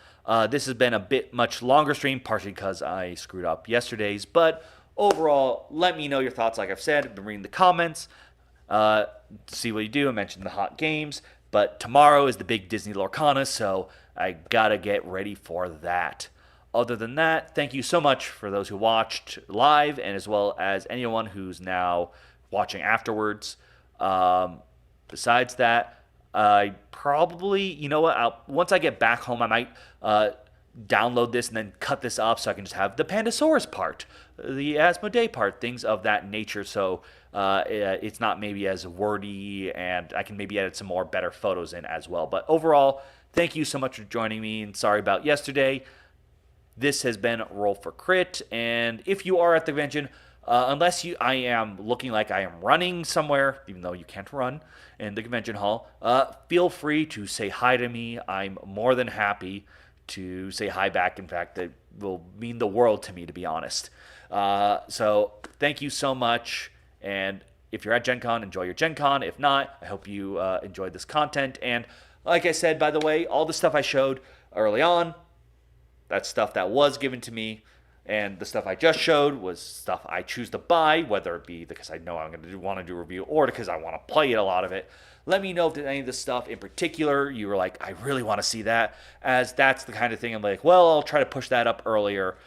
This has been a bit much longer stream, partially because I screwed up yesterday's. But overall, let me know your thoughts. Like I've said, I've been reading the comments. See what you do. I mentioned the hot games. But tomorrow is the big Disney Lorcana, so I got to get ready for that. Other than that, thank you so much for those who watched live and as well as anyone who's now watching afterwards. Besides that, I probably, you know what, once I get back home, I might download this and then cut this up so I can just have the Pandasaurus part, the Asmodee part, things of that nature. So it's not maybe as wordy and I can maybe edit some more better photos in as well. But overall, thank you so much for joining me and sorry about yesterday. This has been Roll for Crit, and if you are at the convention, unless I am looking like I am running somewhere, even though you can't run in the convention hall, feel free to say hi to me. I'm more than happy to say hi back. In fact, it will mean the world to me, to be honest. So thank you so much, and if you're at Gen Con, enjoy your Gen Con. If not, I hope you enjoyed this content. And like I said, by the way, all the stuff I showed early on, that's stuff that was given to me, and the stuff I just showed was stuff I choose to buy, whether it be because I know I'm going to want to do a review or because I want to play it, a lot of it. Let me know if there's any of this stuff in particular you were like, I really want to see that, as that's the kind of thing I'm like, well, I'll try to push that up earlier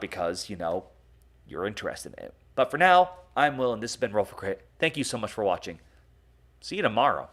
because, you know, you're interested in it. But for now, I'm Will, and this has been Roll for Crit. Thank you so much for watching. See you tomorrow.